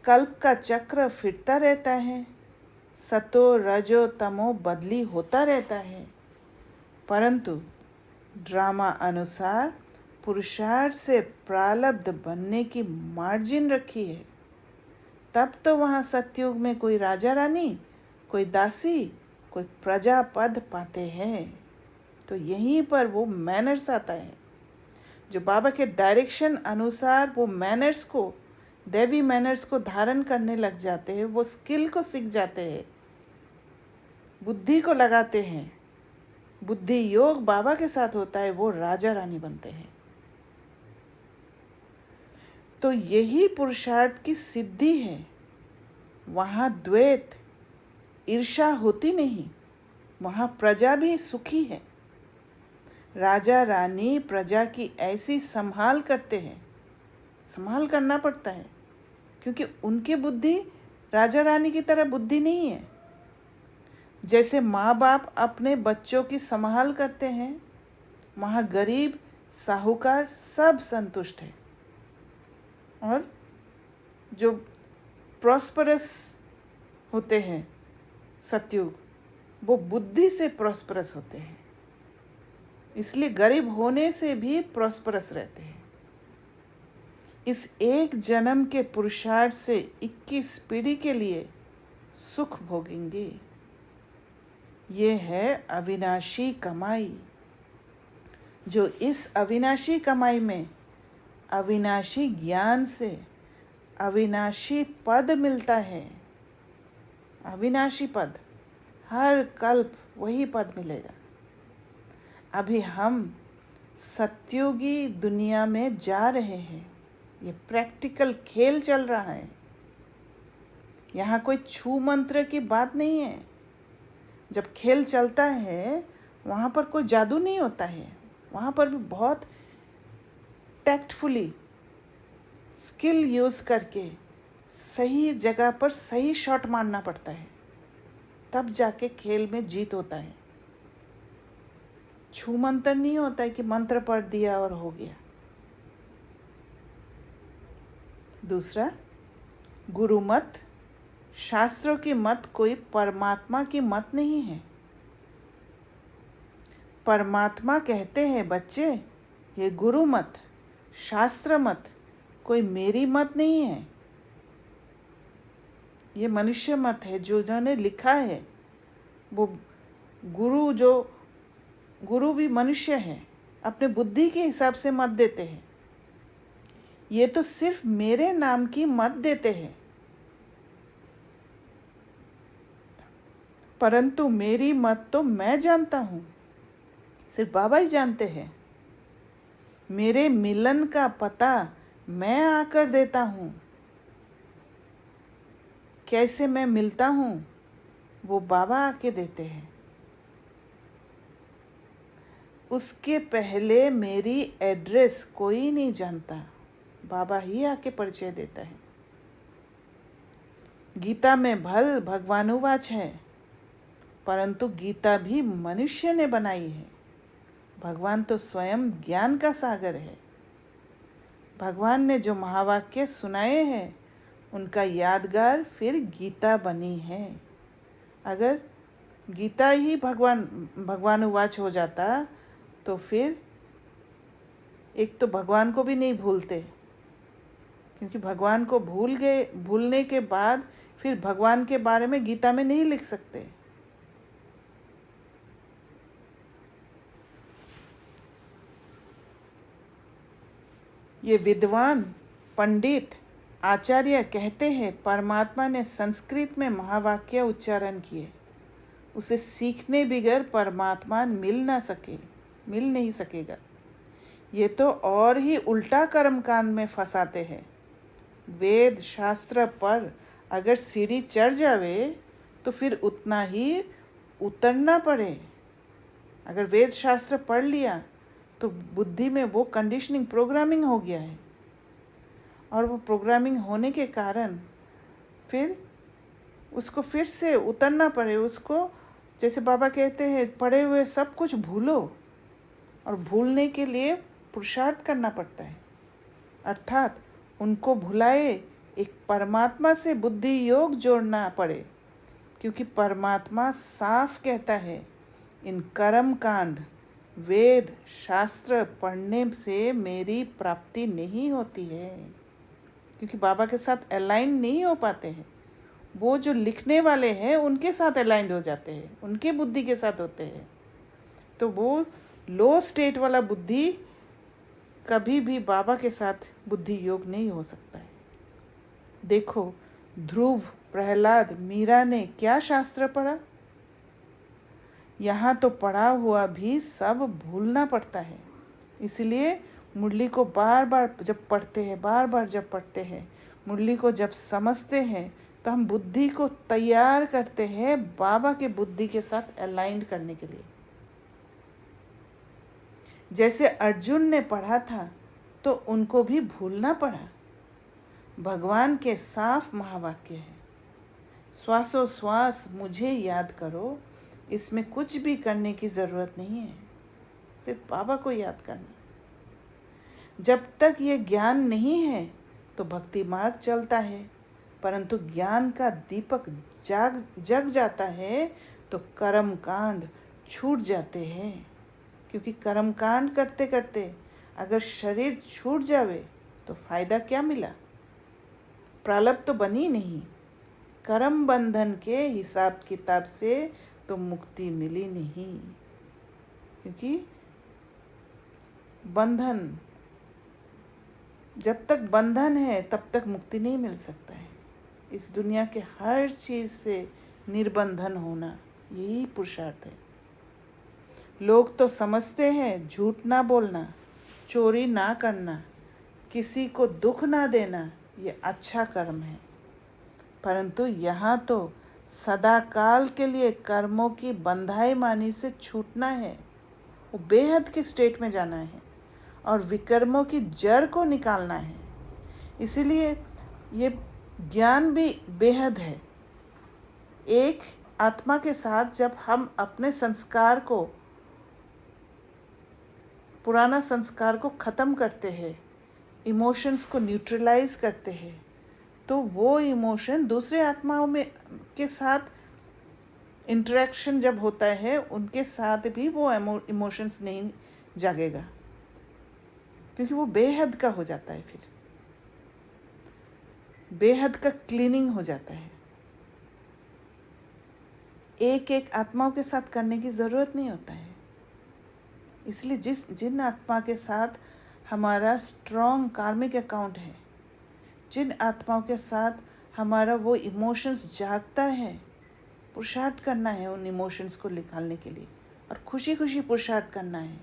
कल्प का चक्र फिरता रहता है, सतो रजो तमो बदली होता रहता है, परंतु ड्रामा अनुसार पुरुषार्थ से प्रारब्ध बनने की मार्जिन रखी है। तब तो वहाँ सतयुग में कोई राजा रानी, कोई दासी, कोई प्रजा पद पाते हैं। तो यहीं पर वो मैनर्स आता है, जो बाबा के डायरेक्शन अनुसार वो मैनर्स को, दैवी मैनर्स को धारण करने लग जाते हैं, वो स्किल को सीख जाते हैं, बुद्धि को लगाते हैं। बुद्धि योग बाबा के साथ होता है, वो राजा रानी बनते हैं। तो यही पुरुषार्थ की सिद्धि है। वहाँ द्वैत, ईर्ष्या होती नहीं, वहाँ प्रजा भी सुखी है। राजा रानी प्रजा की ऐसी संभाल करते हैं, संभाल करना पड़ता है, क्योंकि उनकी बुद्धि राजा रानी की तरह बुद्धि नहीं है। जैसे माँ बाप अपने बच्चों की संभाल करते हैं, वहाँ गरीब साहूकार सब संतुष्ट है, और जो प्रॉस्परस होते हैं सतयुग, वो बुद्धि से प्रॉस्परस होते हैं, इसलिए गरीब होने से भी प्रॉस्परस रहते हैं। इस एक जन्म के पुरुषार्थ से 21 पीढ़ी के लिए सुख भोगेंगे। ये है अविनाशी कमाई। जो इस अविनाशी कमाई में अविनाशी ज्ञान से अविनाशी पद मिलता है। अविनाशी पद, हर कल्प वही पद मिलेगा। अभी हम सतयुगी दुनिया में जा रहे हैं, ये प्रैक्टिकल खेल चल रहा है। यहाँ कोई छू मंत्र की बात नहीं है। जब खेल चलता है वहाँ पर कोई जादू नहीं होता है, वहाँ पर भी बहुत टैक्टफुली स्किल यूज़ करके सही जगह पर सही शॉट मारना पड़ता है, तब जाके खेल में जीत होता है। छू मंत्र नहीं होता है कि मंत्र पढ़ दिया और हो गया। दूसरा, गुरु मत, शास्त्रों की मत कोई परमात्मा की मत नहीं है। परमात्मा कहते हैं बच्चे, ये गुरु मत, शास्त्र मत कोई मेरी मत नहीं है, ये मनुष्य मत है जो जिन्होंने लिखा है। वो गुरु भी मनुष्य है, अपने बुद्धि के हिसाब से मत देते हैं। ये तो सिर्फ मेरे नाम की मत देते हैं, परंतु मेरी मत तो मैं जानता हूँ, सिर्फ बाबा ही जानते हैं। मेरे मिलन का पता मैं आकर देता हूँ। कैसे मैं मिलता हूँ वो बाबा आके देते हैं। उसके पहले मेरी एड्रेस कोई नहीं जानता, बाबा ही आके परिचय देता है। गीता में भल भगवानुवाच है, परंतु गीता भी मनुष्य ने बनाई है। भगवान तो स्वयं ज्ञान का सागर है। भगवान ने जो महावाक्य सुनाए हैं उनका यादगार फिर गीता बनी है। अगर गीता ही भगवान उवाच हो जाता तो फिर एक तो भगवान को भी नहीं भूलते, क्योंकि भगवान को भूलने के बाद फिर भगवान के बारे में गीता में नहीं लिख सकते। ये विद्वान पंडित आचार्य कहते हैं परमात्मा ने संस्कृत में महावाक्य उच्चारण किए, उसे सीखने बगैर परमात्मा मिल नहीं सकेगा। ये तो और ही उल्टा कर्मकांड में फंसाते हैं। वेद शास्त्र पर अगर सीढ़ी चढ़ जावे तो फिर उतना ही उतरना पड़े। अगर वेद शास्त्र पढ़ लिया तो बुद्धि में वो कंडीशनिंग प्रोग्रामिंग हो गया है, और वो प्रोग्रामिंग होने के कारण फिर उसको फिर से उतरना पड़े। उसको जैसे बाबा कहते हैं पढ़े हुए सब कुछ भूलो, और भूलने के लिए पुरुषार्थ करना पड़ता है, अर्थात उनको भुलाए एक परमात्मा से बुद्धि योग जोड़ना पड़े, क्योंकि परमात्मा साफ कहता है इन कर्म कांड वेद शास्त्र पढ़ने से मेरी प्राप्ति नहीं होती है, क्योंकि बाबा के साथ अलाइन नहीं हो पाते हैं। वो जो लिखने वाले हैं उनके साथ अलाइंड हो जाते हैं, उनके बुद्धि के साथ होते हैं, तो वो लो स्टेट वाला बुद्धि कभी भी बाबा के साथ बुद्धि योग नहीं हो सकता है। देखो ध्रुव, प्रहलाद, मीरा ने क्या शास्त्र पढ़ा, यहाँ तो पढ़ा हुआ भी सब भूलना पड़ता है। इसलिए मुरली को बार बार जब पढ़ते हैं, मुरली को जब समझते हैं तो हम बुद्धि को तैयार करते हैं बाबा के बुद्धि के साथ अलाइंड करने के लिए। जैसे अर्जुन ने पढ़ा था तो उनको भी भूलना पड़ा। भगवान के साफ महावाक्य है, श्वासोश्वास मुझे याद करो, इसमें कुछ भी करने की ज़रूरत नहीं है, सिर्फ बाबा को याद करना। जब तक ये ज्ञान नहीं है तो भक्ति मार्ग चलता है, परंतु ज्ञान का दीपक जग जाता है तो कर्म कांड छूट जाते हैं। क्योंकि कर्म कांड करते करते अगर शरीर छूट जावे तो फायदा क्या मिला, प्रारब्ध तो बनी नहीं। कर्म बंधन के हिसाब किताब से तो मुक्ति मिली नहीं, क्योंकि बंधन, जब तक बंधन है तब तक मुक्ति नहीं मिल सकता है। इस दुनिया के हर चीज़ से निर्बंधन होना, यही पुरुषार्थ है। लोग तो समझते हैं झूठ ना बोलना, चोरी ना करना, किसी को दुख ना देना ये अच्छा कर्म है, परंतु यहाँ तो सदा काल के लिए कर्मों की बंधाई मानी से छूटना है, वो बेहद की स्टेट में जाना है और विकर्मों की जड़ को निकालना है। इसीलिए ये ज्ञान भी बेहद है। एक आत्मा के साथ जब हम अपने संस्कार को, पुराना संस्कार को ख़त्म करते हैं, इमोशंस को न्यूट्रलाइज करते हैं, तो वो इमोशन दूसरे आत्माओं में के साथ इंटरेक्शन जब होता है उनके साथ भी वो इमोशंस नहीं जागेगा, क्योंकि वो बेहद का हो जाता है, फिर बेहद का क्लीनिंग हो जाता है। एक एक आत्माओं के साथ करने की ज़रूरत नहीं होता है। इसलिए जिन आत्मा के साथ हमारा स्ट्रॉन्ग कार्मिक अकाउंट है, जिन आत्माओं के साथ हमारा वो इमोशंस जागता है, पुरुषार्थ करना है उन इमोशंस को निकालने के लिए, और खुशी खुशी पुरुषार्थ करना है,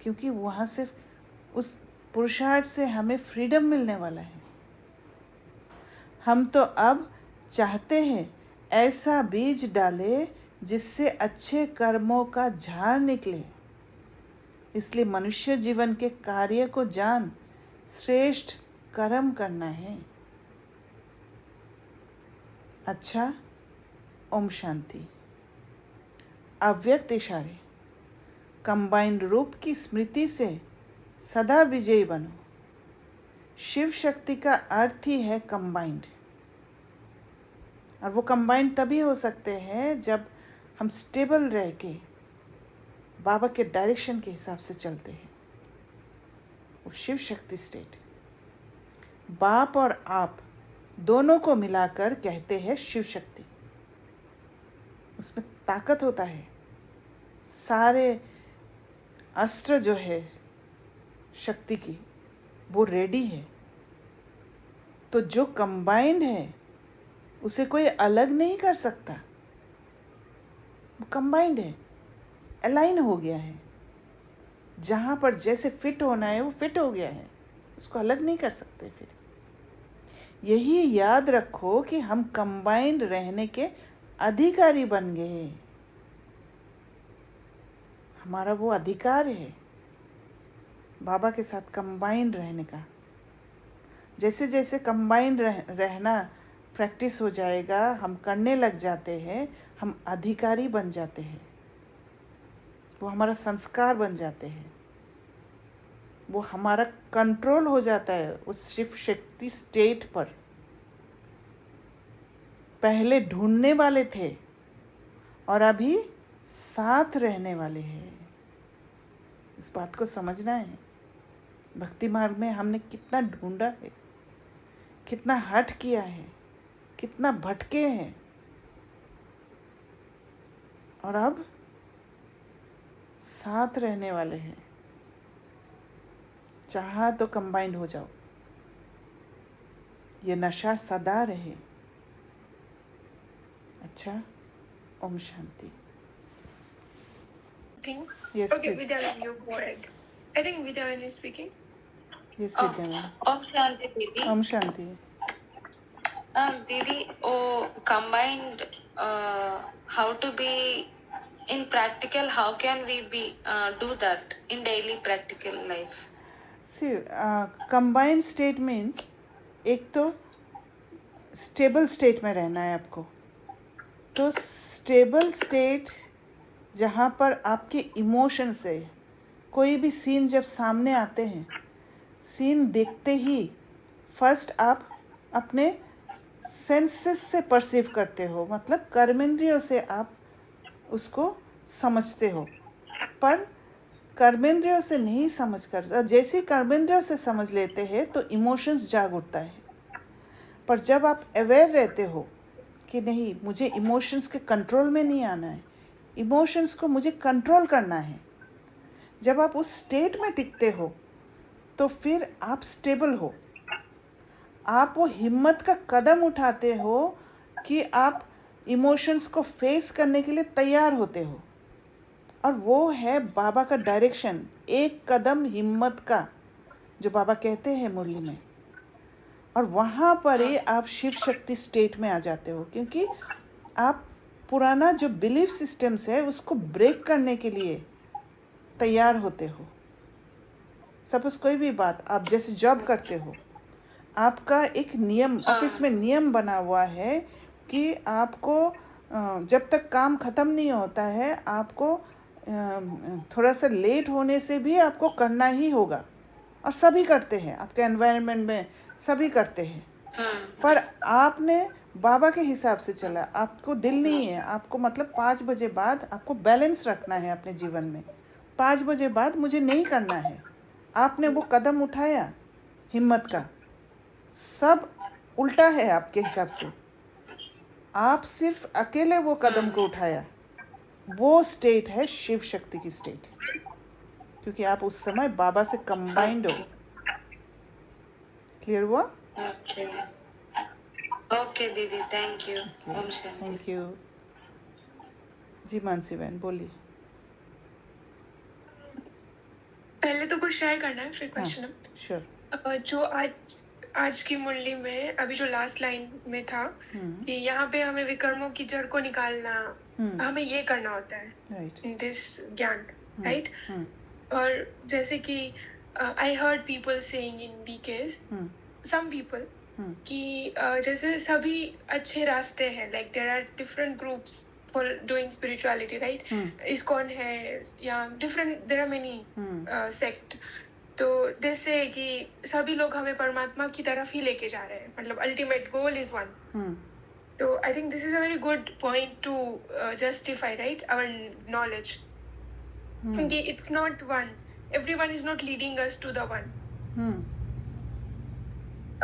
क्योंकि वहाँ से उस पुरुषार्थ से हमें फ्रीडम मिलने वाला है। हम तो अब चाहते हैं ऐसा बीज डाले जिससे अच्छे कर्मों का झाड़ निकले। इसलिए मनुष्य जीवन के कार्य को जान श्रेष्ठ कर्म करना है। अच्छा, ओम शांति। अव्यक्त इशारे, कंबाइंड रूप की स्मृति से सदा विजयी बनो। शिव शक्ति का अर्थ ही है कंबाइंड, और वो कंबाइंड तभी हो सकते हैं जब हम स्टेबल रह के बाबा के डायरेक्शन के हिसाब से चलते हैं। वो शिव शक्ति स्टेट, बाप और आप दोनों को मिलाकर कहते हैं शिव शक्ति। उसमें ताकत होता है, सारे अस्त्र जो है शक्ति की वो रेडी है। तो जो कंबाइंड है उसे कोई अलग नहीं कर सकता, वो कंबाइंड है, अलाइन हो गया है। जहाँ पर जैसे फिट होना है वो फिट हो गया है, उसको अलग नहीं कर सकते। फिर यही याद रखो कि हम कंबाइंड रहने के अधिकारी बन गए। हमारा वो अधिकार है बाबा के साथ कंबाइंड रहने का। जैसे जैसे कंबाइंड रहना प्रैक्टिस हो जाएगा, हम करने लग जाते हैं, हम अधिकारी बन जाते हैं, वो हमारा संस्कार बन जाते हैं, वो हमारा कंट्रोल हो जाता है उस शिव शक्ति स्टेट पर। पहले ढूंढने वाले थे और अभी साथ रहने वाले हैं। इस बात को समझना है। भक्ति मार्ग में हमने कितना ढूंढा है, कितना हट किया है, कितना भटके हैं, और अब साथ रहने वाले हैं। चाहा तो कंबाइंड हो जाओ, ये नशा सदा रहे। अच्छा, Om Shanti. Think. Yes, Okay, please. Vidyavan, you go ahead. I think Vidyavan is speaking. Yes, Oh, Vidyavan. Om Shanti दीदी। ओम शांति। दीदी वो combined how to be in practical, how can we be do that in daily practical life? See, combined state means एक तो स्टेबल स्टेट में रहना है आपको। तो स्टेबल स्टेट जहाँ पर आपके इमोशंस है, कोई भी सीन जब सामने आते हैं, सीन देखते ही फर्स्ट आप अपने सेंसेस से परसीव करते हो, मतलब कर्मेंद्रियों से आप उसको समझते हो। पर कर्मेंद्रियों से नहीं समझ कर, जैसे कर्मेंद्रियों से समझ लेते हैं तो इमोशंस जाग उठता है। पर जब आप अवेयर रहते हो कि नहीं, मुझे इमोशंस के कंट्रोल में नहीं आना है, इमोशंस को मुझे कंट्रोल करना है, जब आप उस स्टेट में टिकते हो तो फिर आप स्टेबल हो। आप वो हिम्मत का कदम उठाते हो कि आप इमोशंस को फेस करने के लिए तैयार होते हो, और वो है बाबा का डायरेक्शन, एक कदम हिम्मत का, जो बाबा कहते हैं मुरली में। और वहाँ पर ही आप शिव शक्ति स्टेट में आ जाते हो, क्योंकि आप पुराना जो बिलीफ सिस्टम्स है उसको ब्रेक करने के लिए तैयार होते हो। सपोज कोई भी बात, आप जैसे जॉब करते हो, आपका एक नियम, ऑफिस में नियम बना हुआ है कि आपको जब तक काम ख़त्म नहीं होता है, आपको थोड़ा सा लेट होने से भी आपको करना ही होगा, और सभी करते हैं, आपके एनवायरनमेंट में सभी करते हैं। पर आपने बाबा के हिसाब से चला, आपको दिल नहीं है, आपको मतलब 5 बजे बाद आपको बैलेंस रखना है अपने जीवन में, 5 बजे बाद मुझे नहीं करना है। आपने वो कदम उठाया हिम्मत का, सब उल्टा है आपके हिसाब से, आप सिर्फ अकेले वो कदम को उठाया। वो स्टेट है शिव शक्ति की स्टेट, क्योंकि आप उस समय बाबा से कंबाइंड हो। क्लियर हुआ? ओके ओके दीदी, थैंक यू। ओम शांति। Thank you ji. मानसी बहन बोलिए। पहले तो कुछ शेयर करना है, फिर क्वेश्चन। श्योर। जो आज की मुरली में अभी जो लास्ट लाइन में था कि यहाँ पे हमें विकर्मों की जड़ को निकालना, हमें ये करना होता है, right, in this gyan, right. और जैसे कि I heard people saying in BKs, some people, कि जैसे सभी अच्छे रास्ते हैं, like there are different groups for doing spirituality, right. ISKCON है या different, there are many sect, तो जैसे कि सभी लोग हमें परमात्मा की तरफ ही लेके जा रहे हैं, मतलब अल्टीमेट गोल इज वन. तो I think this is a very good point to justify, right, our knowledge. क्योंकि it's not one, everyone is not leading us to the one.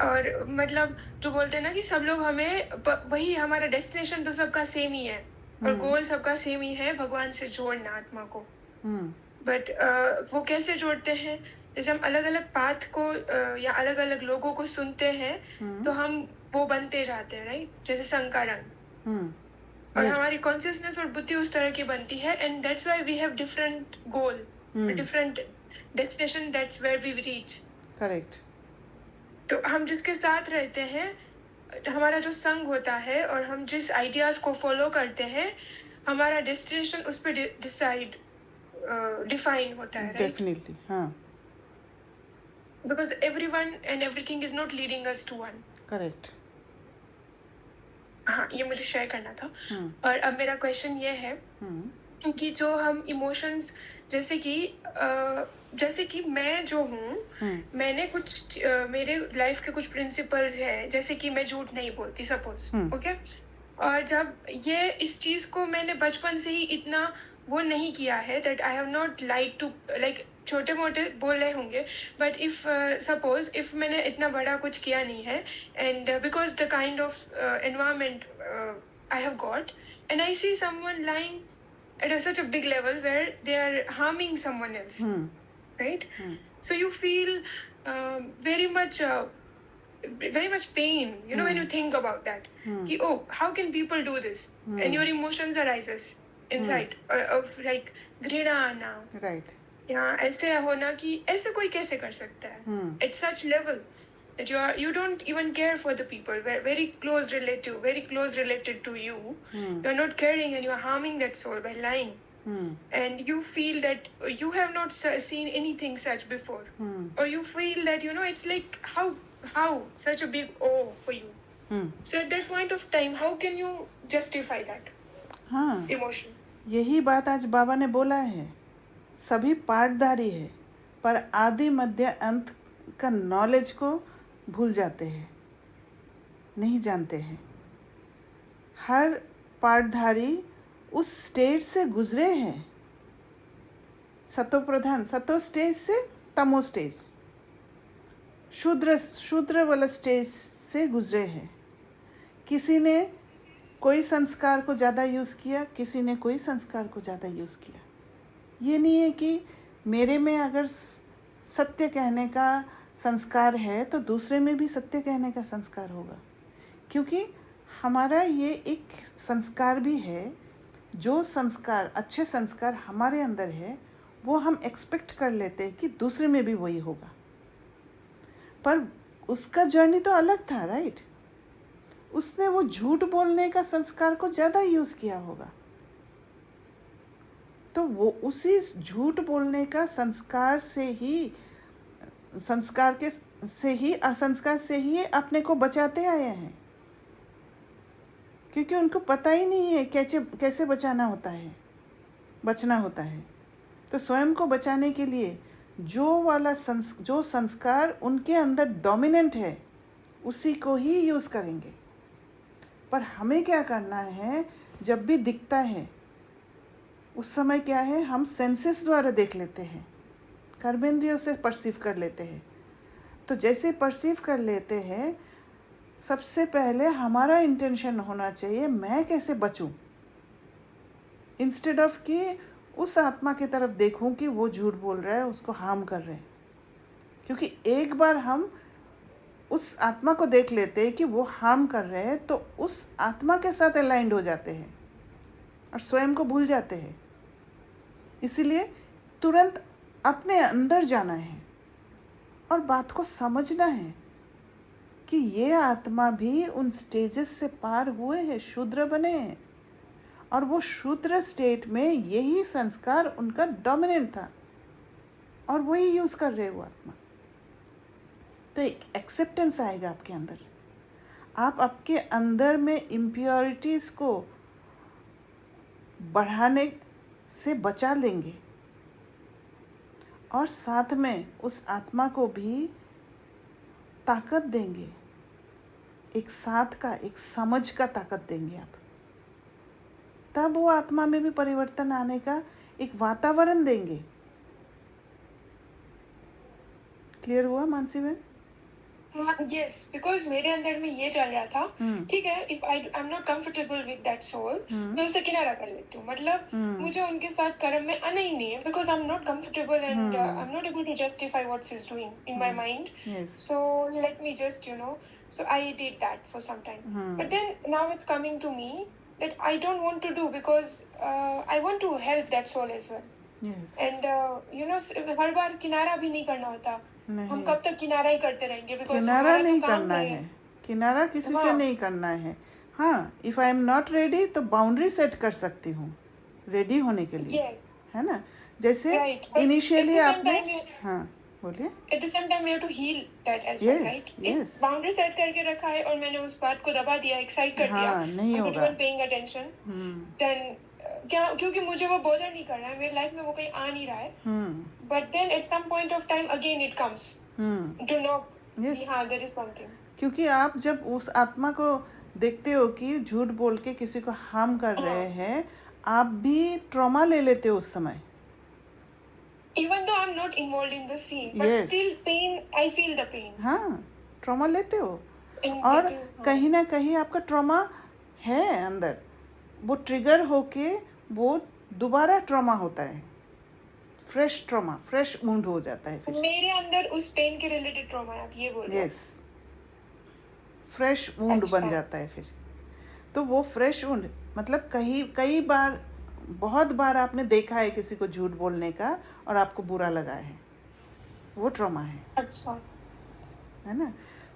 और मतलब जो बोलते हैं ना कि सब लोग हमें वही, हमारा डेस्टिनेशन तो सबका सेम ही है और गोल सबका सेम ही है, भगवान से जोड़ना आत्मा को. बट वो कैसे जोड़ते हैं? जैसे हम अलग अलग पाथ को या अलग अलग लोगों को सुनते हैं तो हम वो बनते जाते हैं, राइट, जैसे संकारण. और हमारी कॉन्शियसनेस और बुद्धि उस तरह की बनती है, and that's why we have different goal, different destination, that's where we reach. Correct. तो हम जिसके साथ रहते हैं, हमारा जो संग होता है और हम जिस आइडियाज को फॉलो करते हैं, हमारा डेस्टिनेशन उस पर डिफाइन होता है, राइट? डेफिनेटली. हाँ. Because everyone and everything is not leading us to one. Correct. हाँ, ये मुझे शेयर करना था. और अब मेरा क्वेश्चन ये है कि जो हम इमोशंस, जैसे कि मैं जो हूँ, मैंने कुछ मेरे लाइफ के कुछ प्रिंसिपल्स हैं, जैसे कि मैं झूठ नहीं बोलती, सपोज, ओके. और जब ये इस चीज को मैंने बचपन से ही इतना वो नहीं किया है, that I have not like छोटे मोटे बोल रहे होंगे, बट इफ सपोज इफ मैंने इतना बड़ा कुछ किया नहीं है, and because the kind of environment I have got, and I see someone lying at such a big level where they are harming someone else, right? So you feel very much pain, when you think about that. Ki, oh, how can people do this? And your emotions arises inside of like घृणा आना, राइट. या ऐसे होना कि ऐसे कोई कैसे कर सकता है, at such level that you don't even care for the people, very close related to you. You're not caring and you're harming that soul by lying. And you feel that you have not seen anything such before. Or you feel that, it's like, how such a big oh for you. So at that point of time, how can you justify that emotion? यही बात आज बाबा ने बोला है. सभी पाठधारी है, पर आदि मध्य अंत का नॉलेज को भूल जाते हैं, नहीं जानते हैं. हर पाठधारी उस स्टेज से गुजरे हैं, सतो स्टेज से तमो स्टेज, शूद्र वाला स्टेज से गुजरे हैं. किसी ने कोई संस्कार को ज़्यादा यूज़ किया, किसी ने कोई संस्कार को ज़्यादा यूज़ किया. ये नहीं है कि मेरे में अगर सत्य कहने का संस्कार है तो दूसरे में भी सत्य कहने का संस्कार होगा, क्योंकि हमारा ये एक संस्कार भी है. जो संस्कार, अच्छे संस्कार हमारे अंदर है, वो हम एक्सपेक्ट कर लेते हैं कि दूसरे में भी वही होगा. पर उसका जर्नी तो अलग था, राइट? उसने वो झूठ बोलने का संस्कार को ज़्यादा यूज़ किया होगा, तो वो उसी झूठ बोलने का संस्कार से ही अपने को बचाते आए हैं, क्योंकि उनको पता ही नहीं है कैसे बचना होता है. तो स्वयं को बचाने के लिए जो संस्कार उनके अंदर डोमिनेंट है, उसी को ही यूज़ करेंगे. पर हमें क्या करना है? जब भी दिखता है उस समय क्या है, हम सेंसेस द्वारा देख लेते हैं, कर्मेंद्रियों से परसीव कर लेते हैं. तो जैसे परसीव कर लेते हैं, सबसे पहले हमारा इंटेंशन होना चाहिए, मैं कैसे बचूं, इंस्टेड ऑफ कि उस आत्मा की तरफ देखूं कि वो झूठ बोल रहा है, उसको हार्म कर रहे हैं. क्योंकि एक बार हम उस आत्मा को देख लेते हैं कि वो हार्म कर रहे हैं, तो उस आत्मा के साथ अलाइंड हो जाते हैं और स्वयं को भूल जाते हैं. इसीलिए तुरंत अपने अंदर जाना है और बात को समझना है कि ये आत्मा भी उन स्टेजेस से पार हुए हैं, शूद्र बने हैं, और वो शूद्र स्टेट में यही संस्कार उनका डोमिनेंट था और वही यूज़ कर रहे वो आत्मा. तो एक एक्सेप्टेंस आएगा आपके अंदर. आप आपके अंदर में इम्प्योरिटीज़ को बढ़ाने से बचा लेंगे और साथ में उस आत्मा को भी ताकत देंगे, एक साथ का, एक समझ का ताकत देंगे आप। तब वो आत्मा में भी परिवर्तन आने का एक वातावरण देंगे। क्लियर हुआ मानसी बहन? यस, बिकॉज मेरे अंदर में ये चल रहा था, ठीक है, if I am not comfortable with that soul, मैं उसे किनारा कर लेती हूँ, मतलब मुझे उनके साथ कर्म में आना ही नहीं है, because I am not comfortable and I am not able to justify what she is doing in my mind, so let me just so I did that for some time, but then now it's coming to me that I don't want to do, because I want to help that soul as well. Yes. And हर बार किनारा भी नहीं करना होता। हम कब तक किनारा ही करते रहेंगे, बिकॉज किनारा हमारा नहीं तो काम करना है। है, किनारा किसी से हाँ। नहीं करना है। हाँ, if I am not ready तो बाउंड्री सेट कर सकती हूँ रेडी होने के लिए। Yes. है ना? जैसे Right. But initially at the same आपने time, हाँ बोलिए। at the same time we have to heal that as well, Yes, right? yes. Boundary set करके रखा है और मैंने उस बात को दबा दिया, एक्साइट कर दिया, हाँ, नहीं I'm not होगा। even paying attention, then क्या, क्योंकि मुझे वो बॉदर नहीं कर रहा है, मेरी लाइफ में वो कहीं आ नहीं रहा है, but then at some point of time again it comes to know Yes. कि हाँ there is something. क्योंकि आप जब उस आत्मा को देखते हो कि झूठ बोल के किसी को हार्म कर रहे हैं, आप भी ट्रॉमा ले लेते हो उस समय। Even though I'm not involved in the scene, but Yes. still pain, I feel the pain. हाँ, ट्रॉमा लेते हो। And और that is, कहीं ना कहीं आपका ट्रॉमा है अंदर, वो ट्रिगर होके वो दोबारा ट्रॉमा होता है, फ्रेश ट्रॉमा, फ्रेश वुंड हो जाता है फिर। मेरे अंदर उस पेन के रिलेटेड ट्रॉमा है, आप ये बोल रहे हो? यस, फ्रेश वुंड अच्छा। बन जाता है फिर। तो वो फ्रेश वुंड मतलब कई बार, बहुत बार आपने देखा है किसी को झूठ बोलने का और आपको बुरा लगा है, वो ट्रॉमा है। अच्छा। है ना?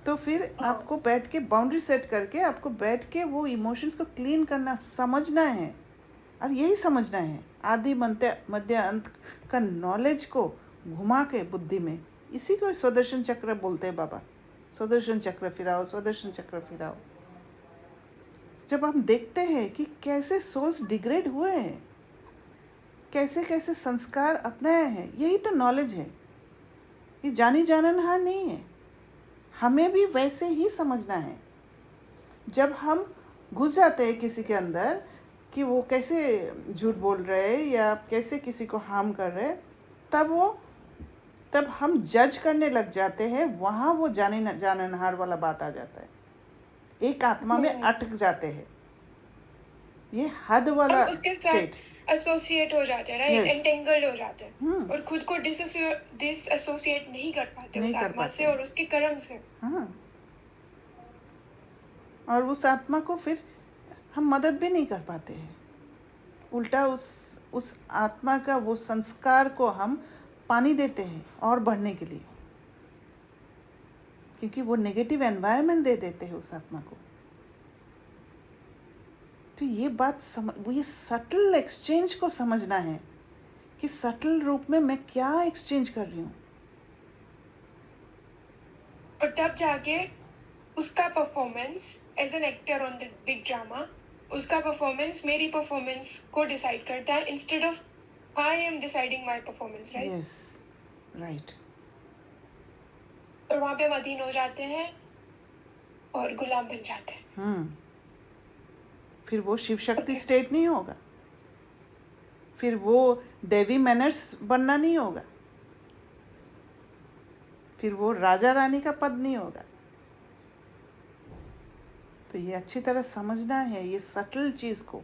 तो फिर आपको बैठ के बाउंड्री सेट करके आपको बैठ के वो इमोशंस को क्लीन करना, समझना है। और यही समझना है, आदि मध्य अंत का नॉलेज को घुमा के बुद्धि में, इसी को स्वदर्शन चक्र बोलते हैं बाबा। स्वदर्शन चक्र फिराओ, स्वदर्शन चक्र फिराओ। जब हम देखते हैं कि कैसे सोल्स डिग्रेड हुए हैं, कैसे कैसे संस्कार अपनाए हैं, यही तो नॉलेज है। ये जानी जाननहार नहीं है, हमें भी वैसे ही समझना है। जब हम घुस जाते हैं किसी के अंदर कि वो कैसे झूठ बोल रहे हैं या कैसे किसी को हार्म कर रहे हैं, तब हम जज करने लग जाते हैं। वहाँ वो जाननहार वाला बात आ जाता है, एक आत्मा में अटक जाते हैं, ये हद वाला स्टेट, एसोसिएट हो जाते हैं, राइट? Yes. एंटेंगल्ड हो जाते हैं और खुद को डिसएसोसिएट नहीं कर पाते नहीं उस कर आत्मा पाते। से और उसके कर्म से। हाँ, और उस आत्मा को फिर हम मदद भी नहीं कर पाते हैं, उल्टा उस आत्मा का वो संस्कार को हम पानी देते हैं और बढ़ने के लिए, क्योंकि वो नेगेटिव एनवायरनमेंट दे देते हैं उस आत्मा को। तो ये बात ये सटल एक्सचेंज को समझना है कि सटल रूप में मैं क्या एक्सचेंज कर रही हूँ। और तब जाके उसका performance as an actor on the big drama, उसका परफॉर्मेंस मेरी परफॉर्मेंस को डिसाइड करता है, instead of I am deciding my performance, right? Yes, right. और वहाँ पे हम अधीन हो जाते हैं और गुलाम बन जाते हैं। फिर वो शिव शक्ति स्टेट नहीं होगा, फिर वो देवी मैनर्स बनना नहीं होगा, फिर वो राजा रानी का पद नहीं होगा। तो ये अच्छी तरह समझना है ये सटल चीज़ को,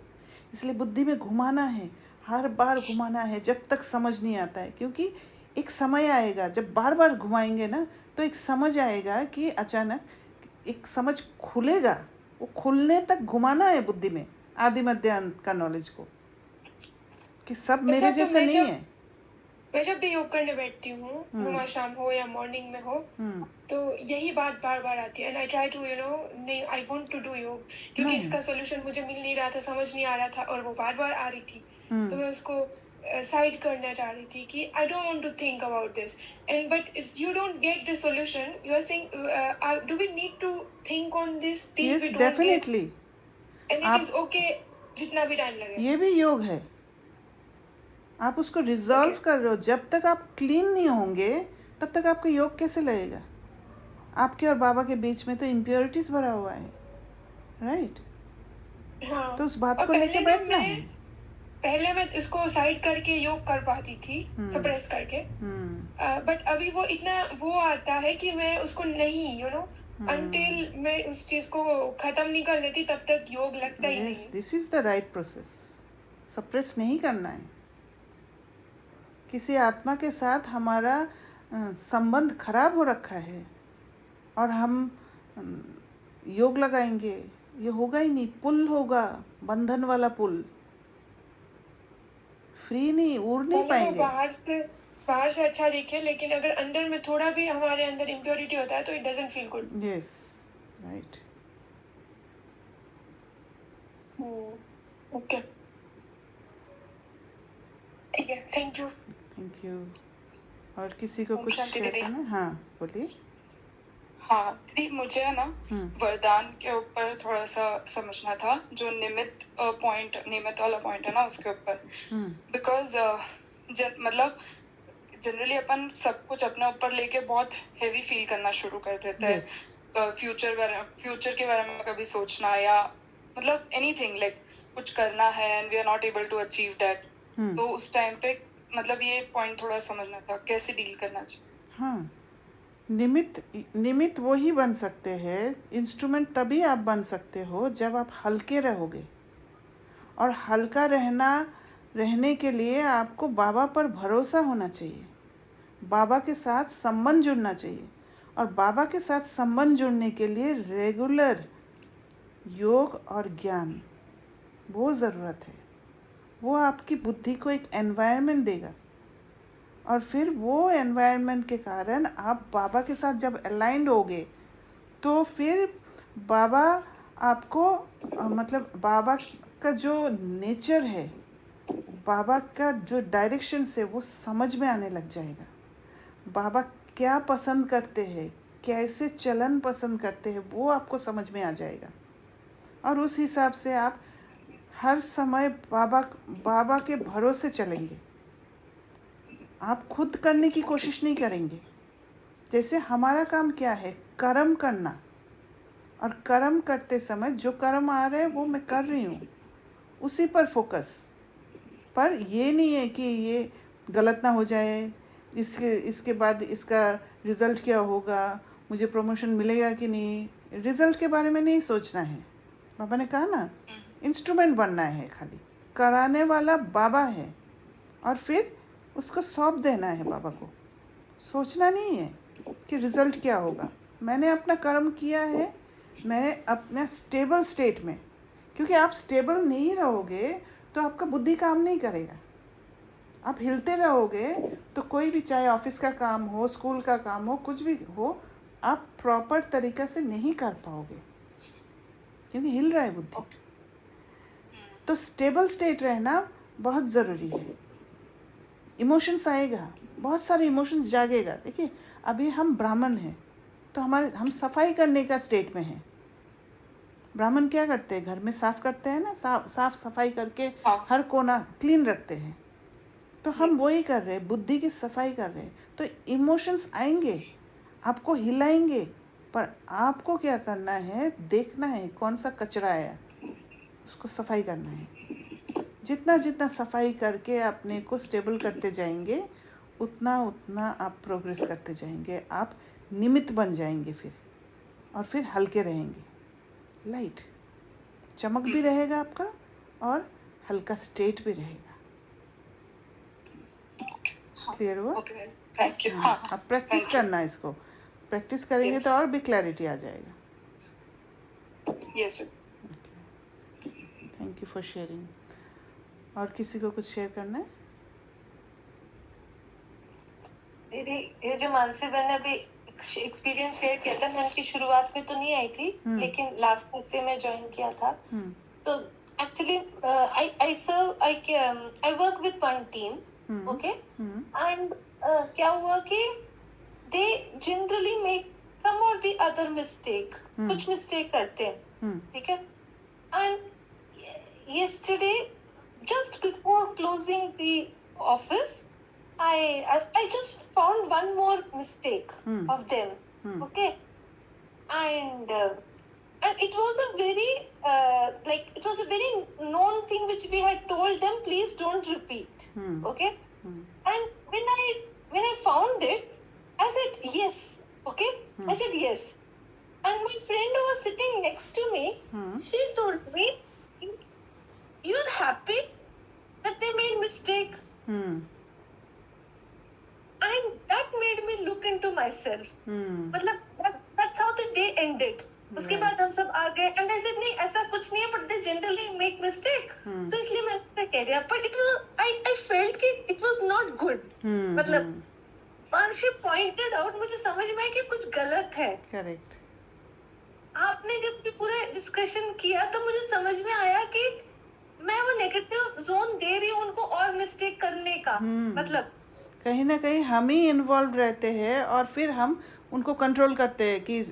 इसलिए बुद्धि में घुमाना है, हर बार घुमाना है जब तक समझ नहीं आता है। क्योंकि एक समय आएगा जब बार बार घुमाएंगे ना, तो एक समझ आएगा कि अचानक एक समझ खुलेगा। वो खुलने तक घुमाना है बुद्धि में आदि मध्य अंत का नॉलेज को, कि सब मेरे जैसे नहीं है। मैं जब भी योग करने बैठती हूँ, वो शाम हो या मॉर्निंग में हो, तो यही बात बार बार आती है। एंड आई ट्राई टू नहीं, आई वांट टू डू योग, क्योंकि इसका सोल्यूशन मुझे मिल नहीं रहा था, समझ नहीं आ रहा था, और वो बार बार आ रही थी। तो मैं उसको साइड करना चाह रही थी कि I don't want to think about this, and but you don't get the solution, you are saying do we need to think on this till we don't definitely, and it is okay, जितना भी टाइम लगे। ये भी योग है। आप उसको रिजॉल्व कर रहे हो। जब तक आप क्लीन नहीं होंगे तब तक आपका योग कैसे लगेगा? आपके और बाबा के बीच में तो इम्प्योरिटीज भरा हुआ है, राइट? हाँ। तो उस बात और को लेके बैठना है। पहले मैं इसको साइड करके योग कर पाती थी, सप्रेस करके, बट अभी वो इतना वो आता है कि मैं उसको नहीं, अनटिल मैं उस चीज को खत्म नहीं कर लेती तब तक योग लगता ही नहीं यस, है। This is the right process. Suppress नहीं करना है। किसी आत्मा के साथ हमारा संबंध खराब हो रखा है और हम योग लगाएंगे, ये होगा ही नहीं। पुल होगा, बंधन वाला पुल, फ्री नहीं, उड़ नहीं भले वो पाएंगे। बाहर से अच्छा दिखे, लेकिन अगर अंदर में थोड़ा भी हमारे अंदर इम्प्योरिटी होता है तो it doesn't feel good. Yes, right. Okay, ठीक है, थैंक यू। Thank you. और किसी को कुछ शांति शेयर दीदी। करना? हाँ, बोलिए। हाँ दीदी, मुझे है ना वरदान के ऊपर थोड़ा सा समझना था, जो निमित्त वाला पॉइंट है ना, उसके ऊपर। बिकॉज मतलब जनरली अपन सब कुछ अपने ऊपर लेके बहुत हेवी फील करना शुरू कर देते हैं। Yes. फ्यूचर के बारे में कभी सोचना, या मतलब एनीथिंग लाइक कुछ करना है and we are not able to achieve that. तो उस टाइम पे मतलब ये पॉइंट थोड़ा समझना था, कैसे डील करना चाहिए। हाँ, निमित्त वो ही बन सकते हैं, इंस्ट्रूमेंट तभी आप बन सकते हो जब आप हल्के रहोगे। और हल्का रहने के लिए आपको बाबा पर भरोसा होना चाहिए, बाबा के साथ संबंध जुड़ना चाहिए। और बाबा के साथ संबंध जुड़ने के लिए रेगुलर योग और ज्ञान वो ज़रूरत है। वो आपकी बुद्धि को एक एनवायरनमेंट देगा, और फिर वो एनवायरनमेंट के कारण आप बाबा के साथ जब अलाइंड होगे तो फिर बाबा आपको मतलब बाबा का जो नेचर है, बाबा का जो डायरेक्शन से वो समझ में आने लग जाएगा। बाबा क्या पसंद करते हैं, कैसे चलन पसंद करते हैं, वो आपको समझ में आ जाएगा। और उस हिसाब से आप हर समय बाबा के भरोसे चलेंगे। आप खुद करने की कोशिश नहीं करेंगे। जैसे हमारा काम क्या है, कर्म करना, और कर्म करते समय जो कर्म आ रहे हैं वो मैं कर रही हूँ, उसी पर फोकस। पर ये नहीं है कि ये गलत ना हो जाए, इसके बाद इसका रिज़ल्ट क्या होगा, मुझे प्रमोशन मिलेगा कि नहीं, रिज़ल्ट के बारे में नहीं सोचना है। बाबा ने कहा ना, इंस्ट्रूमेंट बनना है, खाली कराने वाला बाबा है, और फिर उसको सौंप देना है बाबा को। सोचना नहीं है कि रिज़ल्ट क्या होगा। मैंने अपना कर्म किया है, मैं अपना स्टेबल स्टेट में, क्योंकि आप स्टेबल नहीं रहोगे तो आपका बुद्धि काम नहीं करेगा। आप हिलते रहोगे तो कोई भी, चाहे ऑफिस का काम हो, स्कूल का काम हो, कुछ भी हो, आप प्रॉपर तरीक़े से नहीं कर पाओगे, क्योंकि हिल रहा है बुद्धि। तो स्टेबल स्टेट रहना बहुत ज़रूरी है। इमोशंस आएगा, बहुत सारे इमोशंस जागेगा। देखिए, अभी हम ब्राह्मण हैं तो हम सफाई करने का स्टेट में हैं। ब्राह्मण क्या करते हैं, घर में साफ़ करते हैं ना, साफ सफाई करके हर कोना क्लीन रखते हैं। तो हम वही कर रहे हैं, बुद्धि की सफाई कर रहे हैं। तो इमोशंस आएंगे, आपको हिलाएंगे, पर आपको क्या करना है, देखना है कौन सा कचरा आया, उसको सफाई करना है। जितना सफाई करके अपने को स्टेबल करते जाएंगे, उतना आप प्रोग्रेस करते जाएंगे। आप निमित्त बन जाएंगे फिर, और फिर हल्के रहेंगे, लाइट चमक भी रहेगा आपका, और हल्का स्टेट भी रहेगा। क्लियर हुआ? Thank you. अब प्रैक्टिस करना, इसको प्रैक्टिस करेंगे तो और भी क्लैरिटी आ जाएगा। Yes. Thank you for sharing. और किसी को कुछ शेयर करना है? दीदी, ये जो मानसी बहन ने अभी एक्सपीरियंस शेयर किया था, मैं उनकी शुरुआत में तो नहीं आई थी, लेकिन लास्ट ईयर से मैं ज्वाइन किया था। तो actually I work with one team, okay, and क्या हुआ कि दे जनरली मेक सम और द अदर मिस्टेक, कुछ मिस्टेक करते हैं, ठीक है। And yesterday, just before closing the office, I just found one more mistake of them. Okay, and it was a very it was a very known thing which we had told them, please don't repeat. Okay, and when I found it, I said yes. Okay, I said yes, and my friend who was sitting next to me, she told me, you're happy that they made mistake. And that made me look into myself. मतलब that's how the day ended. उसके बाद हम सब आ गए and I said नहीं ऐसा कुछ नहीं है, but they generally make mistake. So इसलिए मैंने कह दिया, but it was I felt कि it was not good. मतलब और she pointed out, मुझे समझ में आया कि कुछ गलत है. करेक्ट. आपने जब भी पूरा डिस्कशन किया तो मुझे समझ में आया कि मैं वो नेगेटिव जोन दे रही हूँ उनको और मिस्टेक करने का. मतलब कहीं ना कहीं हम ही इन्वॉल्व रहते हैं और फिर हम उनको कंट्रोल करते हैं कि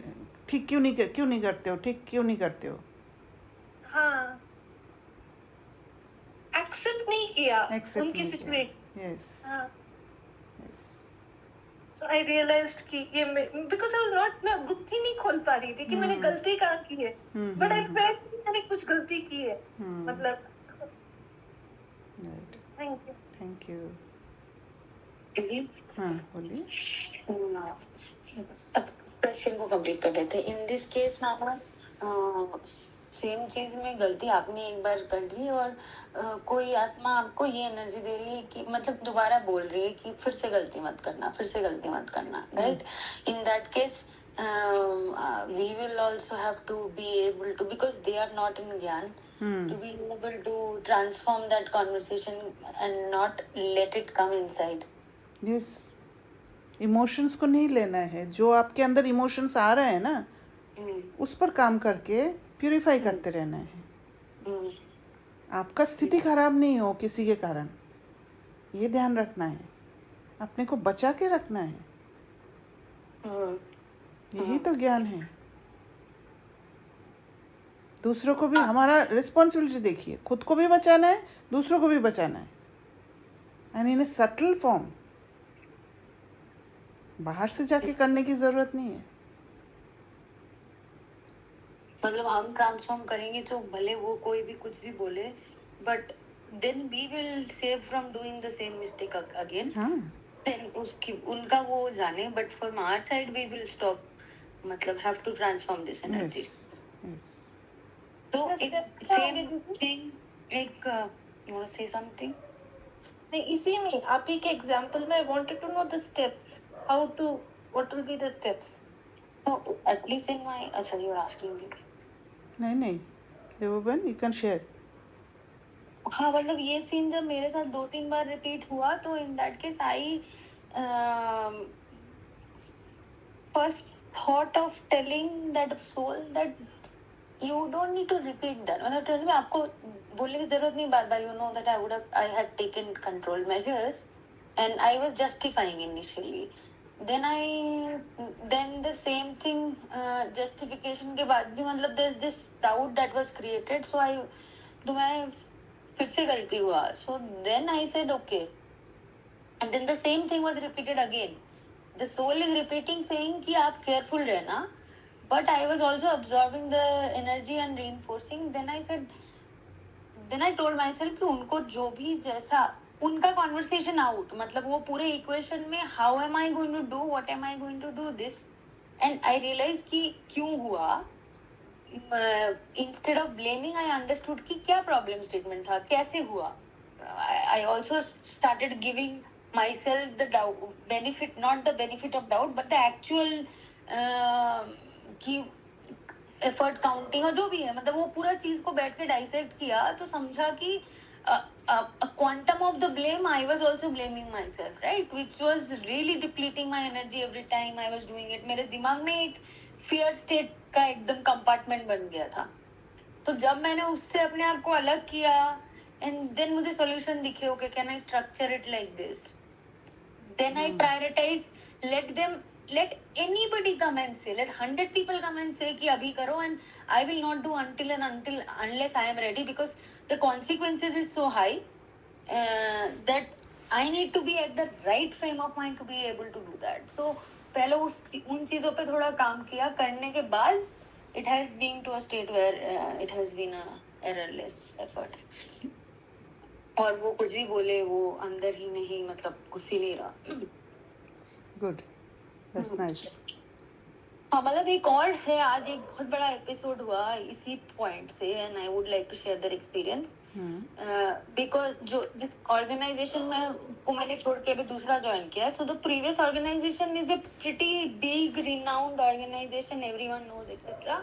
ठीक क्यों नहीं करते हो, ठीक क्यों नहीं करते हो. हाँ, एक्सेप्ट नहीं किया उनकी सिचुएशन. यस. हाँ, सो आई रियलाइज्ड कि ये बिकॉज़ आई वाज नॉट, मैं बुद्धि नहीं खोल पा रही थी कि मैंने गलती कहाँ की है, बट आई फेल्ट कि मैंने कुछ गलती की है. मतलब right. Thank you. Thank you. क्योंकि हाँ बोलिए. क्वेश्चन को कंप्लीट कर देते. इन दिस केस ना सेम चीज में गलती आपने एक बार कर ली और कोई आत्मा आपको ये एनर्जी दे रही है कि मतलब दोबारा बोल रही है कि फिर से गलती मत करना, फिर से गलती मत करना. Right. In that case we will also have to be able to, because they are not in Gyan, to be able to transform that conversation and not let it come inside. Yes. Emotions को नहीं लेना है. जो आपके अंदर इमोशंस आ रहे हैं ना, उस पर काम करके प्यूरिफाई करते रहना है. आपका स्थिति खराब नहीं हो किसी के कारण, ये ध्यान रखना है. अपने को बचा के रखना है. यही तो ज्ञान है. दूसरों को भी हमारा रिस्पॉन्सिबिलिटी देखिए, खुद को भी बचाना है, दूसरों को भी बचाना है. And in A subtle form. बाहर से जाके करने की जरूरत नहीं है. मतलब हम ट्रांसफॉर्म करेंगे तो भले वो कोई भी कुछ भी बोले, but then we will save from doing the same mistake again. Then उसकी उनका वो जाने, but from our side we will stop, मतलब have to transform this energy. तो सेम थिंग एक you want to say something. नहीं, इसी में आप ही के एग्जांपल में I wanted to know the steps, how to, what will be the steps. At least in my अच्छा you are asking me. नहीं देवोबन, यू कैन शेयर. हाँ, मतलब ये सीन जब मेरे साथ 2-3 बार रिपीट हुआ तो in that case I first thought of telling that soul that you don't need to repeat that. मतलब आपको बोलने की जरूरत नहीं बार बार. You know that I had taken control measures and I was justifying initially. then the same thing, justification के बाद भी मतलब there's this doubt that was created, so तो मैं फिर से गलती हुआ. So then I said okay, and then the same thing was repeated again. The soul is repeating saying कि आप careful रहना, but I was also absorbing the energy and reinforcing. Then I told myself कि उनको जो भी जैसा उनका कॉन्वर्सेशन आउट, मतलब वो पूरे इक्वेशन में how am I going to do, what am I going to do this. And I realize कि क्यों हुआ. Instead of blaming I understood कि क्या प्रॉब्लम स्टेटमेंट था, कैसे हुआ. I also started giving myself the benefit, not the benefit of doubt, but the actual कि एफर्ट काउंटिंग और जो भी है, मतलब वो पूरा चीज को बैठ के डाइसेक्ट किया तो समझा कि a quantum of the blame, I was also blaming myself, right, which was really depleting my energy every time I was doing it. मेरे दिमाग में एक fear state का एकदम compartment बन गया था. तो जब मैंने उससे अपने आप को अलग किया and then मुझे solution दिखे, okay, can I structure it like this? Then I prioritize, let anybody come and say, let 100 people come and say कि अभी करो, and I will not do unless I am ready, because the consequences is so high that I need to be at the right frame of mind to be able to do that. So पहले उन चीजों पे थोड़ा काम किया, करने के बाद it has been to a state where it has been a errorless effort. और वो कुछ भी बोले वो अंदर ही नहीं, मतलब घुस ही नहीं रहा. Good, that's nice. हाँ, मतलब एक और है, आज एक बहुत बड़ा एपिसोड हुआ इसी पॉइंट से, and I would like to share that experience. Because जो जिस ऑर्गेनाइजेशन में को मैंने छोड़ के अभी दूसरा ज्वाइन किया, so the previous organisation is a pretty big renowned organisation, everyone knows etcetera.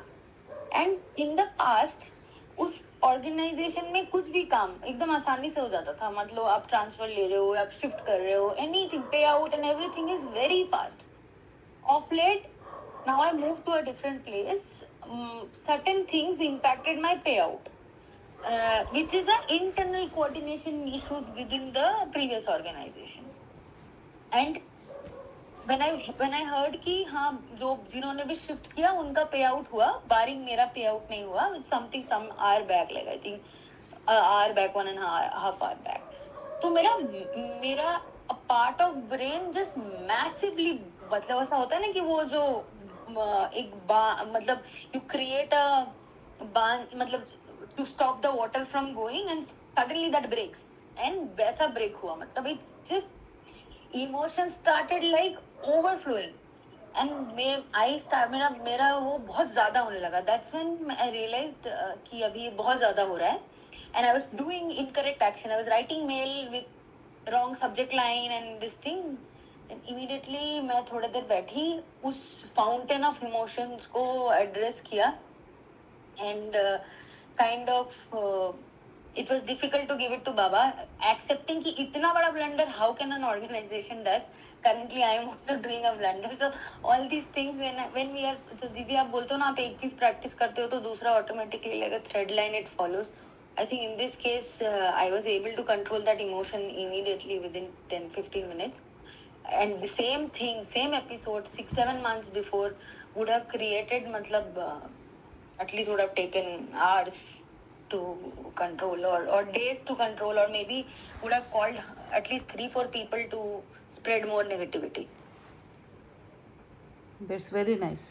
And in the past उस ऑर्गेनाइजेशन में कुछ भी काम एकदम आसानी से हो जाता था. मतलब आप ट्रांसफर ले रहे हो, आप शिफ्ट कर रहे हो, एनीथिंग, पे out and everything is very fast. Of late, now I moved to a different place. Certain things impacted my payout, which is the internal coordination issues within the previous organization. And when I heard कि हाँ जो जिन्होंने भी शिफ्ट किया उनका पे आउट हुआ, बारिंग मेरा पे आउट नहीं हुआ, some hour back, like I think hour back, 1.5 hour back. तो मेरा a part of brain just massively, मतलब ऐसा होता है ना कि वो जो मतलब you create a बांध, मतलब to stop the water from going and suddenly that breaks, and वैसा break हुआ. मतलब it's just emotions started like overflowing, and मेरा वो बहुत ज्यादा होने लगा. That's when I realized कि अभी बहुत ज्यादा हो रहा है, and I was doing incorrect action. I was writing mail with wrong subject line and this thing, and immediately मैं थोड़ी देर बैठी, उस fountain of emotions को address किया, and kind of it was difficult to give it to Baba, accepting कि इतना बड़ा blunder how can an organization does. Currently I am also doing a blunder. So all these things when we are, so दीदी आप बोलते हो ना, आप एक चीज practice करते हो तो दूसरा automatically like a thread line it follows. I think in this case I was able to control that emotion immediately within 10-15 minutes. And the same thing, same episode 6-7 months before would have created, matlab at least would have taken hours to control, or days to control, or maybe would have called at least 3-4 people to spread more negativity. That's very nice.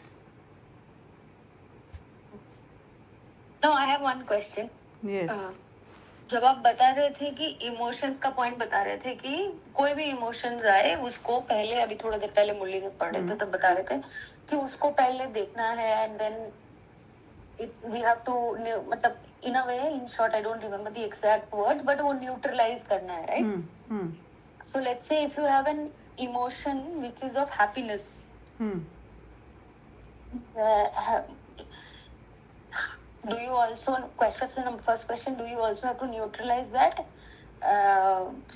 Now I have one question. Yes. जब आप बता रहे थे कि इमोशंस का पॉइंट बता रहे थे कि कोई भी इमोशंस आए उसको पहले, अभी थोड़ा देर पहले मुरली जब पढ़ रहे थे तब बता रहे थे कि उसको पहले देखना है, and then we have to, मतलब in a way, in short, I don't remember the exact words, but वो न्यूट्रलाइज करना है, right? So let's say if you have an emotion which is of happiness, do you also, first question, do you also have to neutralize that?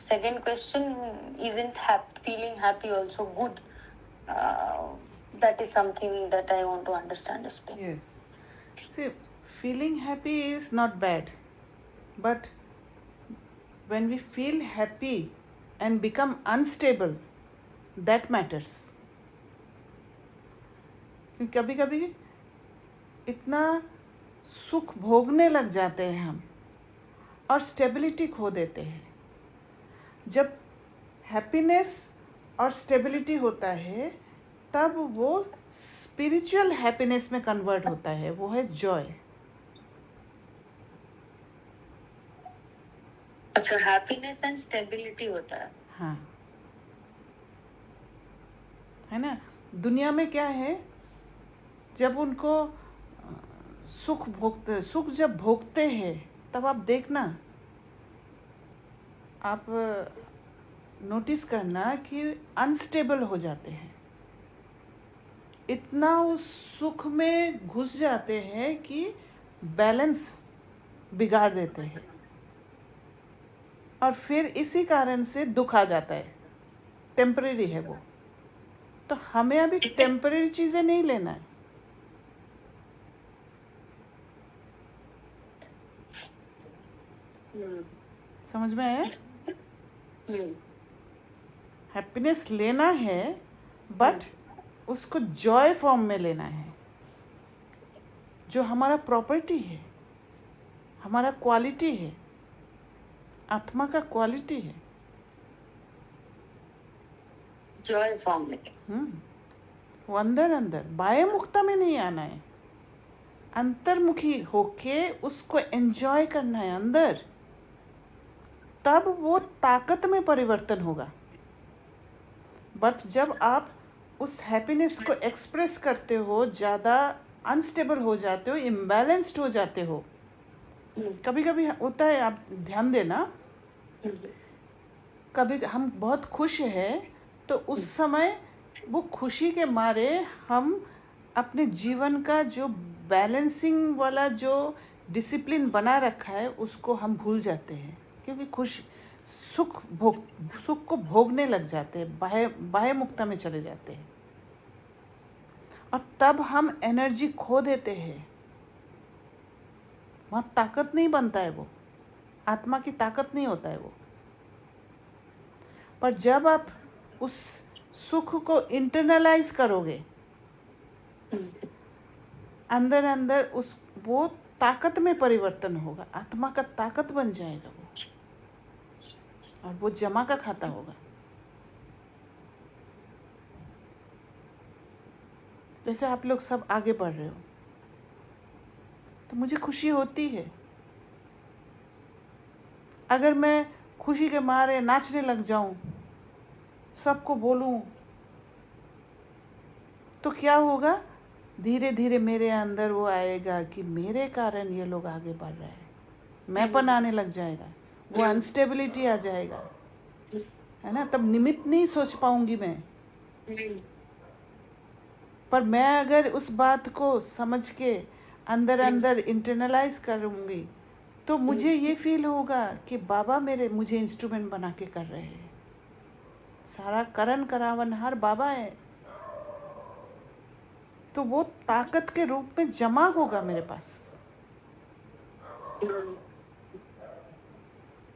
Second question, isn't feeling happy also good? That is something that I want to understand as well. Yes. See, feeling happy is not bad, but when we feel happy and become unstable, that matters. कभी कभी इतना सुख भोगने लग जाते हैं हम और स्टेबिलिटी खो देते हैं. जब हैप्पीनेस और स्टेबिलिटी होता है तब वो स्पिरिचुअल हैप्पीनेस में कन्वर्ट होता है, वो है जॉय. अच्छा, हैप्पीनेस एंड स्टेबिलिटी होता है. हाँ, है ना. दुनिया में क्या है, जब उनको सुख जब भोगते हैं तब आप देखना, आप नोटिस करना कि अनस्टेबल हो जाते हैं, इतना उस सुख में घुस जाते हैं कि बैलेंस बिगाड़ देते हैं, और फिर इसी कारण से दुख आ जाता है. टेम्परेरी है वो. तो हमें अभी टेम्परेरी चीज़ें नहीं लेना है. समझ में आया? हैप्पीनेस लेना है, बट उसको जॉय फॉर्म में लेना है, जो हमारा प्रॉपर्टी है, हमारा क्वालिटी है, आत्मा का क्वालिटी है. जॉय फॉर्म में। वो अंदर अंदर बाह्य मुक्ता में नहीं आना है, अंतर्मुखी होके उसको एंजॉय करना है अंदर, तब वो ताकत में परिवर्तन होगा। बट जब आप उस हैप्पीनेस को एक्सप्रेस करते हो, ज़्यादा अनस्टेबल हो जाते हो, इम्बैलेंस्ड हो जाते हो। कभी कभी होता है, आप ध्यान देना, कभी हम बहुत खुश हैं तो उस समय वो खुशी के मारे हम अपने जीवन का जो बैलेंसिंग वाला जो डिसिप्लिन बना रखा है उसको हम भूल जाते हैं, क्योंकि सुख को भोगने लग जाते हैं, बाह्य मुक्ता में चले जाते हैं, और तब हम एनर्जी खो देते हैं। वहाँ ताकत नहीं बनता है, वो आत्मा की ताकत नहीं होता है वो। पर जब आप उस सुख को इंटरनलाइज करोगे, अंदर अंदर वो ताकत में परिवर्तन होगा, आत्मा का ताकत बन जाएगा वो, और वो जमा का खाता होगा। जैसे आप लोग सब आगे बढ़ रहे हो तो मुझे खुशी होती है। अगर मैं खुशी के मारे नाचने लग जाऊं, सबको बोलूं, तो क्या होगा? धीरे धीरे मेरे अंदर वो आएगा कि मेरे कारण ये लोग आगे बढ़ रहे हैं, मैंपन आने लग जाएगा, वो अनस्टेबिलिटी आ जाएगा, है ना। तब निमित्त नहीं सोच पाऊंगी मैं। पर मैं अगर उस बात को समझ के अंदर अंदर इंटरनलाइज करूंगी तो मुझे ये फील होगा कि बाबा मुझे इंस्ट्रूमेंट बना के कर रहे हैं, सारा करण करावन हर बाबा है, तो वो ताकत के रूप में जमा होगा मेरे पास।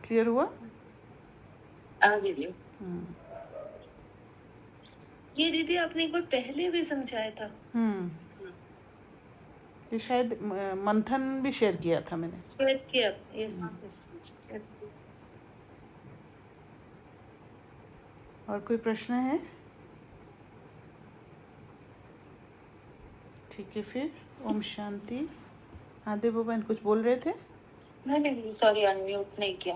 क्लियर हुआ? आगे भी ये दीदी आपने एक बार पहले भी समझाया था। ये शायद मंथन भी शेयर किया था मैंने। शेयर किया, यस। और कोई प्रश्न है? ठीक है, फिर ओम शांति। हाँ देव बाबा कुछ बोल रहे थे? नहीं, सॉरी, अनम्यूट नहीं किया।